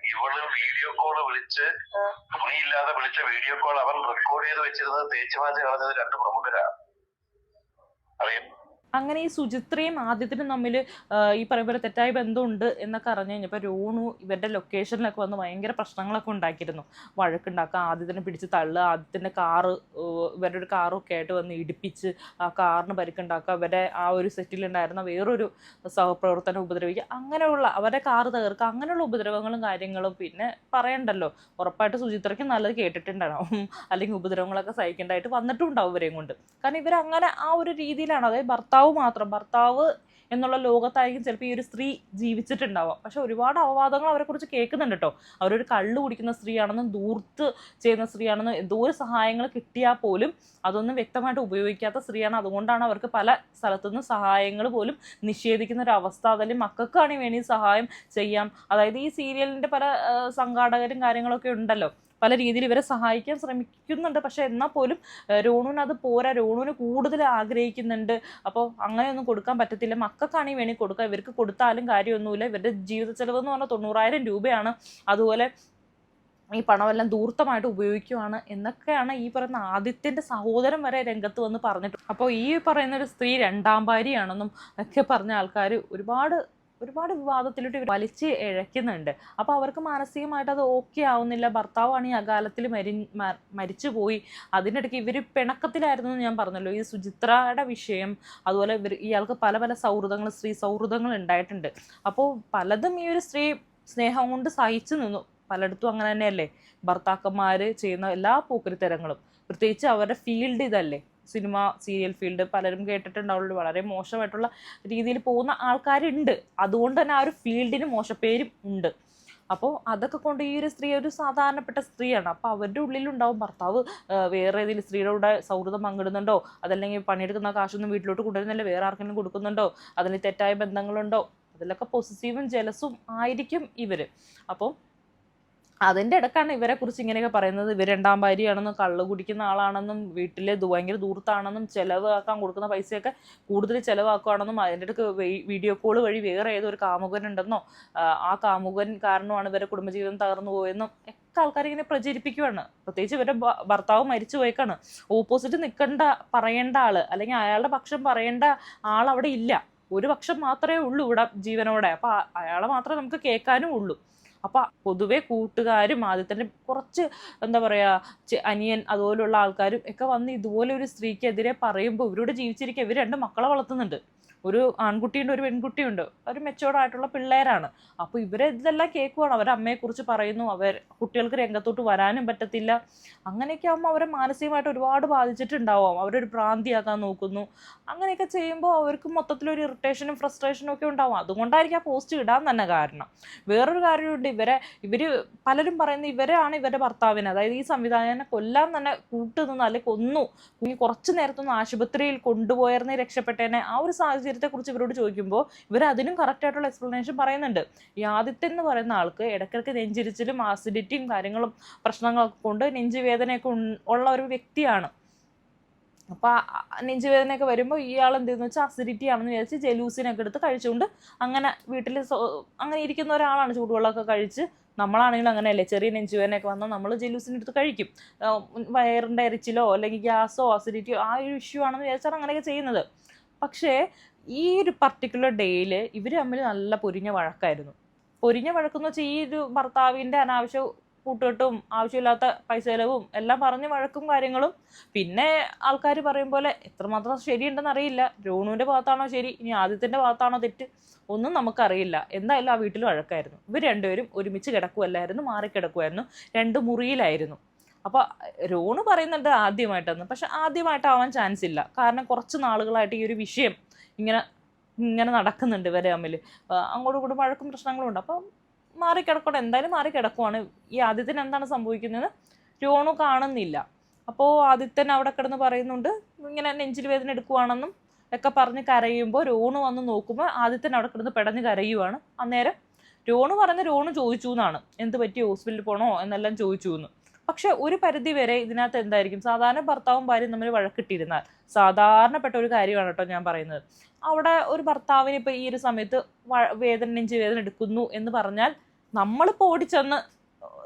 ഇവള് വീഡിയോ കോള് വിളിച്ച് തുണിയില്ലാതെ വിളിച്ച വീഡിയോ കോൾ അവൻ റെക്കോർഡ് ചെയ്ത് വെച്ചിരുന്നത് തേച്ചുമാച്ച് കളഞ്ഞത് 2 പ്രമുഖരാണ്. അറിയാം. അങ്ങനെ ഈ സുചിത്രയും ആദിത്യനും തമ്മിൽ ഈ പറയുന്ന പോലെ തെറ്റായ ബന്ധമുണ്ട് എന്നൊക്കെ അറിഞ്ഞു കഴിഞ്ഞപ്പോൾ രോണു ഇവരുടെ ലൊക്കേഷനിലൊക്കെ വന്ന് ഭയങ്കര പ്രശ്നങ്ങളൊക്കെ ഉണ്ടാക്കിയിരുന്നു. വഴക്കുണ്ടാക്കുക, ആദിത്യനെ പിടിച്ച് തള്ളുക, ആദിത്യൻ്റെ കാറ് ഇവരുടെ ഒരു കാറൊക്കെ ആയിട്ട് വന്ന് ഇടിപ്പിച്ച് ആ കാറിന് പരിക്കുണ്ടാക്കുക, ഇവരുടെ ആ ഒരു സെറ്റിലുണ്ടായിരുന്ന വേറൊരു സഹപ്രവർത്തനം ഉപദ്രവിക്കുക, അങ്ങനെയുള്ള അവരുടെ കാറ് തകർക്കുക, അങ്ങനെയുള്ള ഉപദ്രവങ്ങളും കാര്യങ്ങളും പിന്നെ പറയണ്ടല്ലോ. ഉറപ്പായിട്ട് സുചിത്രയ്ക്ക് നല്ലത് കേട്ടിട്ടുണ്ടാവും, അല്ലെങ്കിൽ ഉപദ്രവങ്ങളൊക്കെ സഹിക്കേണ്ടതായിട്ട് വന്നിട്ടുണ്ടാവും ഇവരെയും കൊണ്ട്. കാരണം ഇവരങ്ങനെ ആ ഒരു രീതിയിലാണ്. അതായത് ഭർത്താവ് എന്നുള്ള ലോകത്തായിരിക്കും ചിലപ്പോൾ ഈ ഒരു സ്ത്രീ ജീവിച്ചിട്ടുണ്ടാവുക. പക്ഷെ ഒരുപാട് അപവാദങ്ങൾ അവരെ കുറിച്ച് കേൾക്കുന്നുണ്ട് കേട്ടോ. അവരൊരു കള്ള് കുടിക്കുന്ന സ്ത്രീയാണെന്നും ദൂർത്ത് ചെയ്യുന്ന സ്ത്രീയാണെന്നും എന്തോ ഒരു സഹായങ്ങൾ കിട്ടിയാൽ പോലും അതൊന്നും വ്യക്തമായിട്ട് ഉപയോഗിക്കാത്ത സ്ത്രീയാണ്. അതുകൊണ്ടാണ് അവർക്ക് പല സ്ഥലത്തുനിന്ന് സഹായങ്ങൾ പോലും നിഷേധിക്കുന്ന ഒരു അവസ്ഥ. അതിൽ മക്കൾക്കാണെങ്കിൽ വേണ്ടി സഹായം ചെയ്യാം. അതായത് ഈ സീരിയലിൻ്റെ പല സംഘാടകരും കാര്യങ്ങളൊക്കെ ഉണ്ടല്ലോ, പല രീതിയിൽ ഇവരെ സഹായിക്കാൻ ശ്രമിക്കുന്നുണ്ട്. പക്ഷെ എന്നാൽ പോലും രോണുവിന് അത് പോരാ, രോണുവിന് കൂടുതൽ ആഗ്രഹിക്കുന്നുണ്ട്. അപ്പോൾ അങ്ങനെയൊന്നും കൊടുക്കാൻ പറ്റത്തില്ല. മക്കൾക്കാണെങ്കിൽ വേണമെങ്കിൽ കൊടുക്കാം, ഇവർക്ക് കൊടുത്താലും കാര്യമൊന്നുമില്ല. ഇവരുടെ ജീവിത ചെലവ് എന്ന് പറഞ്ഞാൽ 90,000 രൂപയാണ്. അതുപോലെ ഈ പണമെല്ലാം ദൂർത്തമായിട്ട് ഉപയോഗിക്കുവാണ് എന്നൊക്കെയാണ് ഈ പറയുന്ന ആദിത്യൻ്റെ സഹോദരൻ വരെ രംഗത്ത് വന്ന് പറഞ്ഞിട്ടുണ്ട്. അപ്പോൾ ഈ പറയുന്ന ഒരു സ്ത്രീ 2ാം ഭാര്യയാണെന്നും ഒക്കെ പറഞ്ഞ ആൾക്കാർ ഒരുപാട് വിവാദത്തിലോട്ട് വലിച്ച് ഇഴയ്ക്കുന്നുണ്ട്. അപ്പോൾ അവർക്ക് മാനസികമായിട്ട് അത് ഓക്കെ ആവുന്നില്ല. ഭർത്താവാണ് ഈ അകാലത്തിൽ മരിച്ചു പോയി. അതിനിടയ്ക്ക് ഇവർ പിണക്കത്തിലായിരുന്നു എന്ന് ഞാൻ പറഞ്ഞല്ലോ. ഈ സുചിത്രയുടെ വിഷയം, അതുപോലെ ഇയാൾക്ക് പല സ്ത്രീ സൗഹൃദങ്ങൾ ഉണ്ടായിട്ടുണ്ട്. അപ്പോൾ പലതും ഈ ഒരു സ്ത്രീ സ്നേഹം കൊണ്ട് സഹിച്ചു നിന്നു. പലയിടത്തും അങ്ങനെ തന്നെയല്ലേ ഭർത്താക്കന്മാർ ചെയ്യുന്ന എല്ലാ പോക്കരിത്തരങ്ങളും. പ്രത്യേകിച്ച് അവരുടെ ഫീൽഡ് ഇതല്ലേ, സിനിമ സീരിയൽ ഫീൽഡ്. പലരും കേട്ടിട്ടുണ്ടാവുള്ളൂ, വളരെ മോശമായിട്ടുള്ള രീതിയിൽ പോകുന്ന ആൾക്കാരുണ്ട്. അതുകൊണ്ട് തന്നെ ആ ഒരു ഫീൽഡിന് മോശപ്പേരും ഉണ്ട്. അപ്പോൾ അതൊക്കെ കൊണ്ട് ഈ ഒരു സ്ത്രീ ഒരു സാധാരണപ്പെട്ട സ്ത്രീയാണ്. അപ്പോൾ അവരുടെ ഉള്ളിലുണ്ടാവും ഭർത്താവ് വേറെ ഏതെങ്കിലും സ്ത്രീയുടെ കൂടെ സൗഹൃദം പങ്കിടുന്നുണ്ടോ, അതല്ലെങ്കിൽ പണിയെടുക്കുന്ന കാശൊന്നും വീട്ടിലോട്ട് കൊണ്ടുവരുന്നില്ല, വേറെ ആർക്കെങ്കിലും കൊടുക്കുന്നുണ്ടോ, അതിൽ തെറ്റായ ബന്ധങ്ങളുണ്ടോ, അതിലൊക്കെ പൊസസീവും ജലസും ആയിരിക്കും ഇവർ. അപ്പോൾ അതിൻ്റെ ഇടക്കാണ് ഇവരെ കുറിച്ച് ഇങ്ങനെയൊക്കെ പറയുന്നത്. ഇവർ 2ാം ഭാര്യയാണെന്നും കള്ള് കുടിക്കുന്ന ആളാണെന്നും വീട്ടിലെ ഭയങ്കര ദൂരത്താണെന്നും ചിലവാക്കാൻ കൊടുക്കുന്ന പൈസയൊക്കെ കൂടുതൽ ചിലവാക്കുകയാണെന്നും അതിൻ്റെ ഇടയ്ക്ക് വീഡിയോ കോൾ വഴി വേറെ ഏതൊരു കാമുകനുണ്ടെന്നോ ആ കാമുകൻ കാരണമാണ് ഇവരെ കുടുംബജീവിതം തകർന്നു പോയെന്നും ഒക്കെ ആൾക്കാർ ഇങ്ങനെ പ്രചരിപ്പിക്കുകയാണ്. പ്രത്യേകിച്ച് ഇവരുടെ ഭർത്താവ് മരിച്ചു പോയേക്കാണ്. ഓപ്പോസിറ്റ് പറയേണ്ട ആൾ, അല്ലെങ്കിൽ അയാളുടെ പക്ഷം പറയേണ്ട ആൾ അവിടെ ഇല്ല. ഒരു പക്ഷം മാത്രമേ ഉള്ളൂ ഇവിടെ ജീവനോടെ. അപ്പോൾ അയാളെ മാത്രമേ നമുക്ക് കേൾക്കാനും ഉള്ളൂ. അപ്പം പൊതുവെ കൂട്ടുകാരും ആദ്യത്തെ കുറച്ച് എന്താ പറയുക അനിയൻ അതുപോലുള്ള ആൾക്കാരും ഒക്കെ വന്ന് ഇതുപോലെ ഒരു സ്ത്രീക്കെതിരെ പറയുമ്പോൾ ഇവരോട് ജീവിച്ചിരിക്കുക. ഇവർ 2 മക്കളെ വളർത്തുന്നുണ്ട്. ഒരു ആൺകുട്ടിയുണ്ട് ഒരു പെൺകുട്ടിയുണ്ട്, ഒരു മെച്ചോർഡായിട്ടുള്ള പിള്ളേരാണ്. അപ്പോൾ ഇവരെ ഇതെല്ലാം കേൾക്കുവാണ്, അവരുടെ അമ്മയെക്കുറിച്ച് പറയുന്നു, കുട്ടികൾക്ക് രംഗത്തോട്ട് വരാനും പറ്റത്തില്ല. അങ്ങനെയൊക്കെ ആകുമ്പോൾ അവരെ മാനസികമായിട്ട് ഒരുപാട് ബാധിച്ചിട്ടുണ്ടാവും. അവരൊരു ഭ്രാന്തിയാക്കാൻ നോക്കുന്നു. അങ്ങനെയൊക്കെ ചെയ്യുമ്പോൾ അവർക്ക് മൊത്തത്തിലൊരു ഇറിറ്റേഷനും ഫ്രസ്ട്രേഷനും ഒക്കെ ഉണ്ടാവും. അതുകൊണ്ടായിരിക്കും ആ പോസ്റ്റ് ഇടാൻ തന്നെ കാരണം. വേറൊരു കാര്യമുണ്ട്, ഇവർ പലരും പറയുന്നത് ഇവരാണ് ഇവരുടെ ഭർത്താവിനെ, അതായത് ഈ സംവിധായകനെ കൊല്ലാൻ തന്നെ കൂട്ടുനിന്ന് അല്ലെങ്കിൽ കൊന്നു, കുറച്ച് നേരത്തൊന്ന് ആശുപത്രിയിൽ കൊണ്ടുപോയിരുന്നേ രക്ഷപ്പെട്ടേനെ. ആ ഒരു സാഹചര്യത്തെക്കുറിച്ച് ഇവരോട് ചോദിക്കുമ്പോൾ ഇവർ അതിനും കറക്റ്റായിട്ടുള്ള എക്സ്പ്ലനേഷൻ പറയുന്നുണ്ട്. ഈ ആദിത്യൻ എന്ന് പറയുന്ന ആൾക്ക് ഇടയ്ക്കിടയ്ക്ക് നെഞ്ചിരിച്ചിലും ആസിഡിറ്റിയും കാര്യങ്ങളും പ്രശ്നങ്ങളൊക്കെ കൊണ്ട് നെഞ്ചുവേദനയൊക്കെ ഉള്ള ഒരു വ്യക്തിയാണ്. അപ്പോൾ നെഞ്ചുവേദനയൊക്കെ വരുമ്പോൾ ഇയാൾ എന്തെന്ന് വെച്ചാൽ അസിഡിറ്റി ആണെന്ന് വിചാരിച്ച് ജലൂസിനൊക്കെ എടുത്ത് കഴിച്ചുകൊണ്ട് അങ്ങനെ വീട്ടിൽ അങ്ങനെ ഇരിക്കുന്ന ഒരാളാണ്. ചൂടുവെള്ളമൊക്കെ കഴിച്ച്, നമ്മളാണെങ്കിലും അങ്ങനെയല്ലേ, ചെറിയ നെഞ്ചുവേദനയൊക്കെ വന്നാൽ നമ്മൾ ജലൂസിനെടുത്ത് കഴിക്കും. വയറിൻ്റെ എരിച്ചിലോ അല്ലെങ്കിൽ ഗ്യാസോ അസിഡിറ്റിയോ ആ ഒരു ഇഷ്യൂ ആണെന്ന് വിചാരിച്ചാണ് അങ്ങനെയൊക്കെ ചെയ്യുന്നത്. പക്ഷേ ഈ ഒരു പർട്ടിക്കുലർ ഡേയിൽ ഇവർ തമ്മിൽ നല്ല പൊരിഞ്ഞ വഴക്കായിരുന്നു. പൊരിഞ്ഞ വഴക്കെന്ന് വെച്ചാൽ ഈ ഒരു ഭർത്താവിൻ്റെ അനാവശ്യ കൂട്ടുകെട്ടും ആവശ്യമില്ലാത്ത പൈസ ചിലവും എല്ലാം പറഞ്ഞ് വഴക്കും കാര്യങ്ങളും. പിന്നെ ആൾക്കാർ പറയും പോലെ എത്രമാത്രം ശരിയുണ്ടെന്ന് അറിയില്ല. രോണുവിൻ്റെ ഭാഗത്താണോ ശരി, ഇനി ആദിത്യൻ്റെ ഭാഗത്താണോ തെറ്റ്, ഒന്നും നമുക്കറിയില്ല. എന്തായാലും ആ വീട്ടിൽ വഴക്കായിരുന്നു. ഇവർ രണ്ടുപേരും ഒരുമിച്ച് കിടക്കുമല്ലായിരുന്നു, മാറിക്കിടക്കുമായിരുന്നു, 2 മുറിയിലായിരുന്നു. അപ്പോൾ രോണു പറയുന്നുണ്ട് ആദ്യമായിട്ടെന്ന്. പക്ഷെ ആദ്യമായിട്ടാവാൻ ചാൻസ് ഇല്ല. കാരണം കുറച്ച് നാളുകളായിട്ട് ഈ ഒരു വിഷയം ഇങ്ങനെ നടക്കുന്നുണ്ട് ഇവരെ തമ്മിൽ. അങ്ങോട്ടും ഇങ്ങോട്ടും വഴക്കും പ്രശ്നങ്ങളും ഉണ്ട്. അപ്പം മാറിക്കിടക്കട്ടെ, എന്തായാലും മാറിക്കിടക്കുവാണ്. ഈ ആദിത്യന് എന്താണ് സംഭവിക്കുന്നത് രോണു കാണുന്നില്ല. അപ്പോൾ ആദിത്യൻ അവിടെ കിടന്ന് പറയുന്നുണ്ട് ഇങ്ങനെ നെഞ്ചിൽ വേദന എടുക്കുവാണെന്നും ഒക്കെ പറഞ്ഞ് കരയുമ്പോൾ രോണു വന്ന് നോക്കുമ്പോൾ ആദിത്യൻ അവിടെ കിടന്ന് പെടഞ്ഞ് കരയുവാണ്. അന്നേരം രോണു ചോദിച്ചു എന്നാണ്, എന്ത് പറ്റി, ഹോസ്പിറ്റലിൽ പോകണോ എന്നെല്ലാം ചോദിച്ചു എന്ന്. പക്ഷെ ഒരു പരിധി വരെ ഇതിനകത്ത് എന്തായിരിക്കും, സാധാരണ ഭർത്താവും ഭാര്യയും തമ്മിൽ വഴക്കിട്ടിരുന്നാൽ സാധാരണപ്പെട്ട ഒരു കാര്യമാണ് കേട്ടോ ഞാൻ പറയുന്നത്. അവിടെ ഒരു ഭർത്താവിന് ഇപ്പോൾ ഈ ഒരു സമയത്ത് നെഞ്ച് വേദന എടുക്കുന്നു എന്ന് പറഞ്ഞാൽ നമ്മളിപ്പോൾ ഓടിച്ചെന്ന്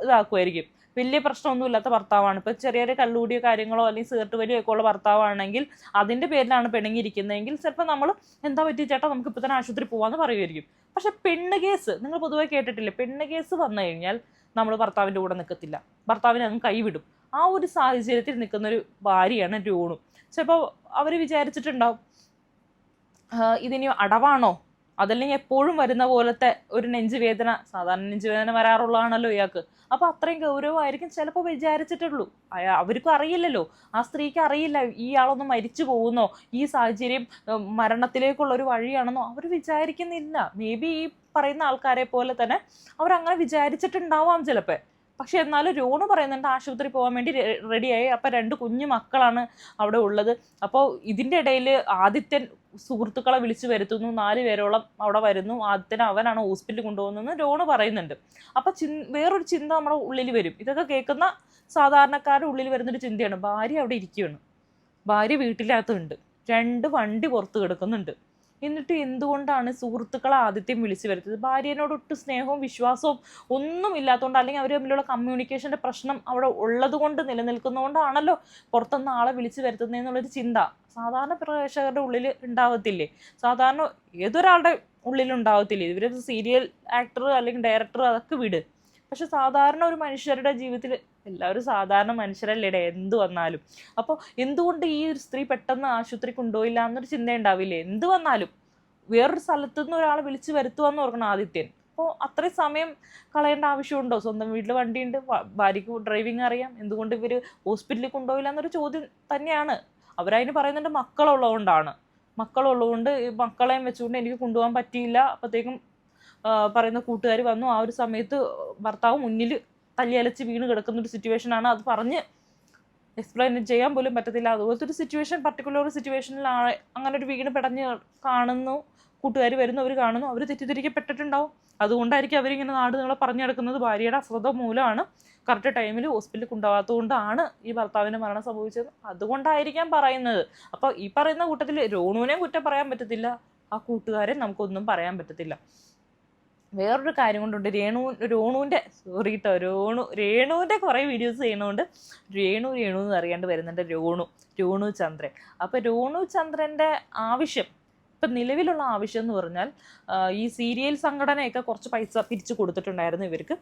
ഇതാക്കുമായിരിക്കും. വലിയ പ്രശ്നമൊന്നുമില്ലാത്ത ഭർത്താവാണ്, ഇപ്പോൾ ചെറിയ കള്ളുകൂടിയോ കാര്യങ്ങളോ അല്ലെങ്കിൽ സിഗരറ്റ് വലിയോ ഒക്കെ ഉള്ള ഭർത്താവാണെങ്കിൽ അതിൻ്റെ പേരിലാണ് പിണങ്ങിയിരിക്കുന്നതെങ്കിൽ ചിലപ്പോൾ നമ്മൾ എന്താ പറ്റി ചേട്ടാ നമുക്ക് ഇപ്പോൾ തന്നെ ആശുപത്രി പോകാമെന്ന് പറയുമായിരിക്കും. പക്ഷെ പെണ്ണ് കേസ് നിങ്ങൾ പൊതുവെ കേട്ടിട്ടില്ലേ, പെണ്ണ് കേസ് വന്നു കഴിഞ്ഞാൽ നമ്മൾ ഭർത്താവിൻ്റെ കൂടെ നിൽക്കത്തില്ല, ഭർത്താവിനെ അങ്ങ് കൈവിടും. ആ ഒരു സാഹചര്യത്തിൽ നിൽക്കുന്നൊരു ഭാര്യയാണ് രോണു. ചിലപ്പോൾ അവർ വിചാരിച്ചിട്ടുണ്ടാവും ഇതിനി അടവാണോ, അതല്ലെങ്കിൽ എപ്പോഴും വരുന്ന പോലത്തെ ഒരു നെഞ്ചുവേദന, സാധാരണ നെഞ്ചുവേദന വരാറുള്ളതാണല്ലോ ഇയാൾക്ക്, അപ്പോൾ അത്രയും ഗൗരവമായിരിക്കും ചിലപ്പോൾ വിചാരിച്ചിട്ടുള്ളൂ. അവർക്കും അറിയില്ലല്ലോ, ആ സ്ത്രീക്ക് അറിയില്ല ഇയാളൊന്ന് മരിച്ചു പോകുന്നോ, ഈ സാഹചര്യം മരണത്തിലേക്കുള്ളൊരു വഴിയാണെന്നോ അവർ വിചാരിക്കുന്നില്ല. മേ ബി ഈ പറയുന്ന ആൾക്കാരെ പോലെ തന്നെ അവരങ്ങനെ വിചാരിച്ചിട്ടുണ്ടാവാം ചിലപ്പോൾ. പക്ഷെ എന്നാലും രോണു പറയുന്നുണ്ട് ആശുപത്രി പോകാൻ വേണ്ടി റെഡിയായി. അപ്പം 2 കുഞ്ഞു മക്കളാണ് അവിടെ ഉള്ളത്. അപ്പോൾ ഇതിൻ്റെ ഇടയിൽ ആദിത്യൻ സുഹൃത്തുക്കളെ വിളിച്ചു വരുത്തുന്നു, 4 പേരോളം അവിടെ വരുന്നു. ആദിത്യൻ അവനാണ് ഹോസ്പിറ്റലിൽ കൊണ്ടുപോകുന്നതെന്ന് രോണു പറയുന്നുണ്ട്. അപ്പം വേറൊരു ചിന്ത നമ്മുടെ ഉള്ളിൽ വരും. ഇതൊക്കെ കേൾക്കുന്ന സാധാരണക്കാരുടെ ഉള്ളിൽ വരുന്നൊരു ചിന്തയാണ്, ഭാര്യ അവിടെ ഇരിക്കുകയാണ്, ഭാര്യ വീട്ടിനകത്തുണ്ട്, 2 വണ്ടി പുറത്ത് കിടക്കുന്നുണ്ട്, എന്നിട്ട് എന്തുകൊണ്ടാണ് സുഹൃത്തുക്കളെ ആദിത്യം വിളിച്ചു വരുത്തിയത്? ഭാര്യനോട് ഒട്ടും സ്നേഹവും വിശ്വാസവും ഒന്നും ഇല്ലാത്തതുകൊണ്ട്, അല്ലെങ്കിൽ അവർ തമ്മിലുള്ള കമ്മ്യൂണിക്കേഷൻ്റെ പ്രശ്നം അവിടെ ഉള്ളത് കൊണ്ട് നിലനിൽക്കുന്നതുകൊണ്ടാണല്ലോ പുറത്തുനിന്ന് ആളെ വിളിച്ചു വരുത്തുന്നതെന്നുള്ളൊരു ചിന്ത സാധാരണ പ്രേക്ഷകരുടെ ഉള്ളിൽ ഉണ്ടാവത്തില്ലേ? സാധാരണ ഏതൊരാളുടെ ഉള്ളിലുണ്ടാവത്തില്ലേ? ഇവർ സീരിയൽ ആക്ടർ അല്ലെങ്കിൽ ഡയറക്ടർ അതൊക്കെ വിട്. പക്ഷെ സാധാരണ ഒരു മനുഷ്യരുടെ ജീവിതത്തിൽ എല്ലാവരും സാധാരണ മനുഷ്യരല്ലേടെ എന്ത് വന്നാലും. അപ്പോൾ എന്തുകൊണ്ട് ഈ ഒരു സ്ത്രീ പെട്ടെന്ന് ആശുപത്രി കൊണ്ടുപോയില്ല എന്നൊരു ചിന്ത ഉണ്ടാവില്ലേ? എന്ത് വന്നാലും വേറൊരു സ്ഥലത്തു നിന്ന് ഒരാളെ വിളിച്ച് വരുത്തുവാന്ന് ഓർക്കണം ആദിത്യൻ. അപ്പോൾ അത്രയും സമയം കളയേണ്ട ആവശ്യമുണ്ടോ? സ്വന്തം വീട്ടിൽ വണ്ടിയുണ്ട്, ഭാര്യയ്ക്ക് ഡ്രൈവിംഗ് അറിയാം, എന്തുകൊണ്ട് ഇവർ ഹോസ്പിറ്റലിൽ കൊണ്ടുപോയില്ല എന്നൊരു ചോദ്യം തന്നെയാണ്. അവരതിന് പറയുന്നുണ്ട് മക്കളുള്ളതുകൊണ്ടാണ്, മക്കളുള്ളതുകൊണ്ട് മക്കളെയും വെച്ചുകൊണ്ട് എനിക്ക് കൊണ്ടുപോകാൻ പറ്റിയില്ല. അപ്പോഴത്തേക്കും പറയുന്ന കൂട്ടുകാർ വന്നു. ആ ഒരു സമയത്ത് ഭർത്താവ് മുന്നിൽ തല്ലിയലച്ച് വീണ് കിടക്കുന്നൊരു സിറ്റുവേഷനാണ്. അത് പറഞ്ഞ് എക്സ്പ്ലെയിൻ ചെയ്യാൻ പോലും പറ്റത്തില്ല. അതുപോലത്തെ ഒരു സിറ്റുവേഷൻ, പർട്ടിക്കുലർ ഒരു സിറ്റുവേഷനിലാണ് അങ്ങനെ ഒരു വീണ് പെടഞ്ഞ് കാണുന്നു. കൂട്ടുകാർ വരുന്നു, അവർ കാണുന്നു, അവർ തെറ്റിദ്ധരിക്കപ്പെട്ടിട്ടുണ്ടാവും. അതുകൊണ്ടായിരിക്കും അവരിങ്ങനെ നാട് നിങ്ങളെ പറഞ്ഞു നടക്കുന്നത് ഭാര്യയുടെ അശ്രദ്ധ മൂലമാണ്, കറക്റ്റ് ടൈമിൽ ഹോസ്പിറ്റലിൽ കൊണ്ടുപോകാത്തത് കൊണ്ടാണ് ഈ ഭർത്താവിന് മരണം സംഭവിച്ചത്, അതുകൊണ്ടായിരിക്കാം പറയുന്നത്. അപ്പോൾ ഈ പറയുന്ന കൂട്ടത്തിൽ രോണുവിനെയും കുറ്റം പറയാൻ പറ്റത്തില്ല, ആ കൂട്ടുകാരെ നമുക്കൊന്നും പറയാൻ പറ്റത്തില്ല. വേറൊരു കാര്യം കൊണ്ടുണ്ട്, രേണുവിൻ്റെ കുറേ വീഡിയോസ് ചെയ്യുന്നതുകൊണ്ട് രേണു എന്ന് അറിയാണ്ട് വരുന്നുണ്ട് രോണു ചന്ദ്രൻ. അപ്പോൾ രോണു ചന്ദ്രൻ്റെ ആവശ്യം, ഇപ്പം നിലവിലുള്ള ആവശ്യം എന്ന് പറഞ്ഞാൽ ഈ സീരിയൽ സംഘടനയൊക്കെ കുറച്ച് പൈസ പിരിച്ചു കൊടുത്തിട്ടുണ്ടായിരുന്നു ഇവർക്ക്.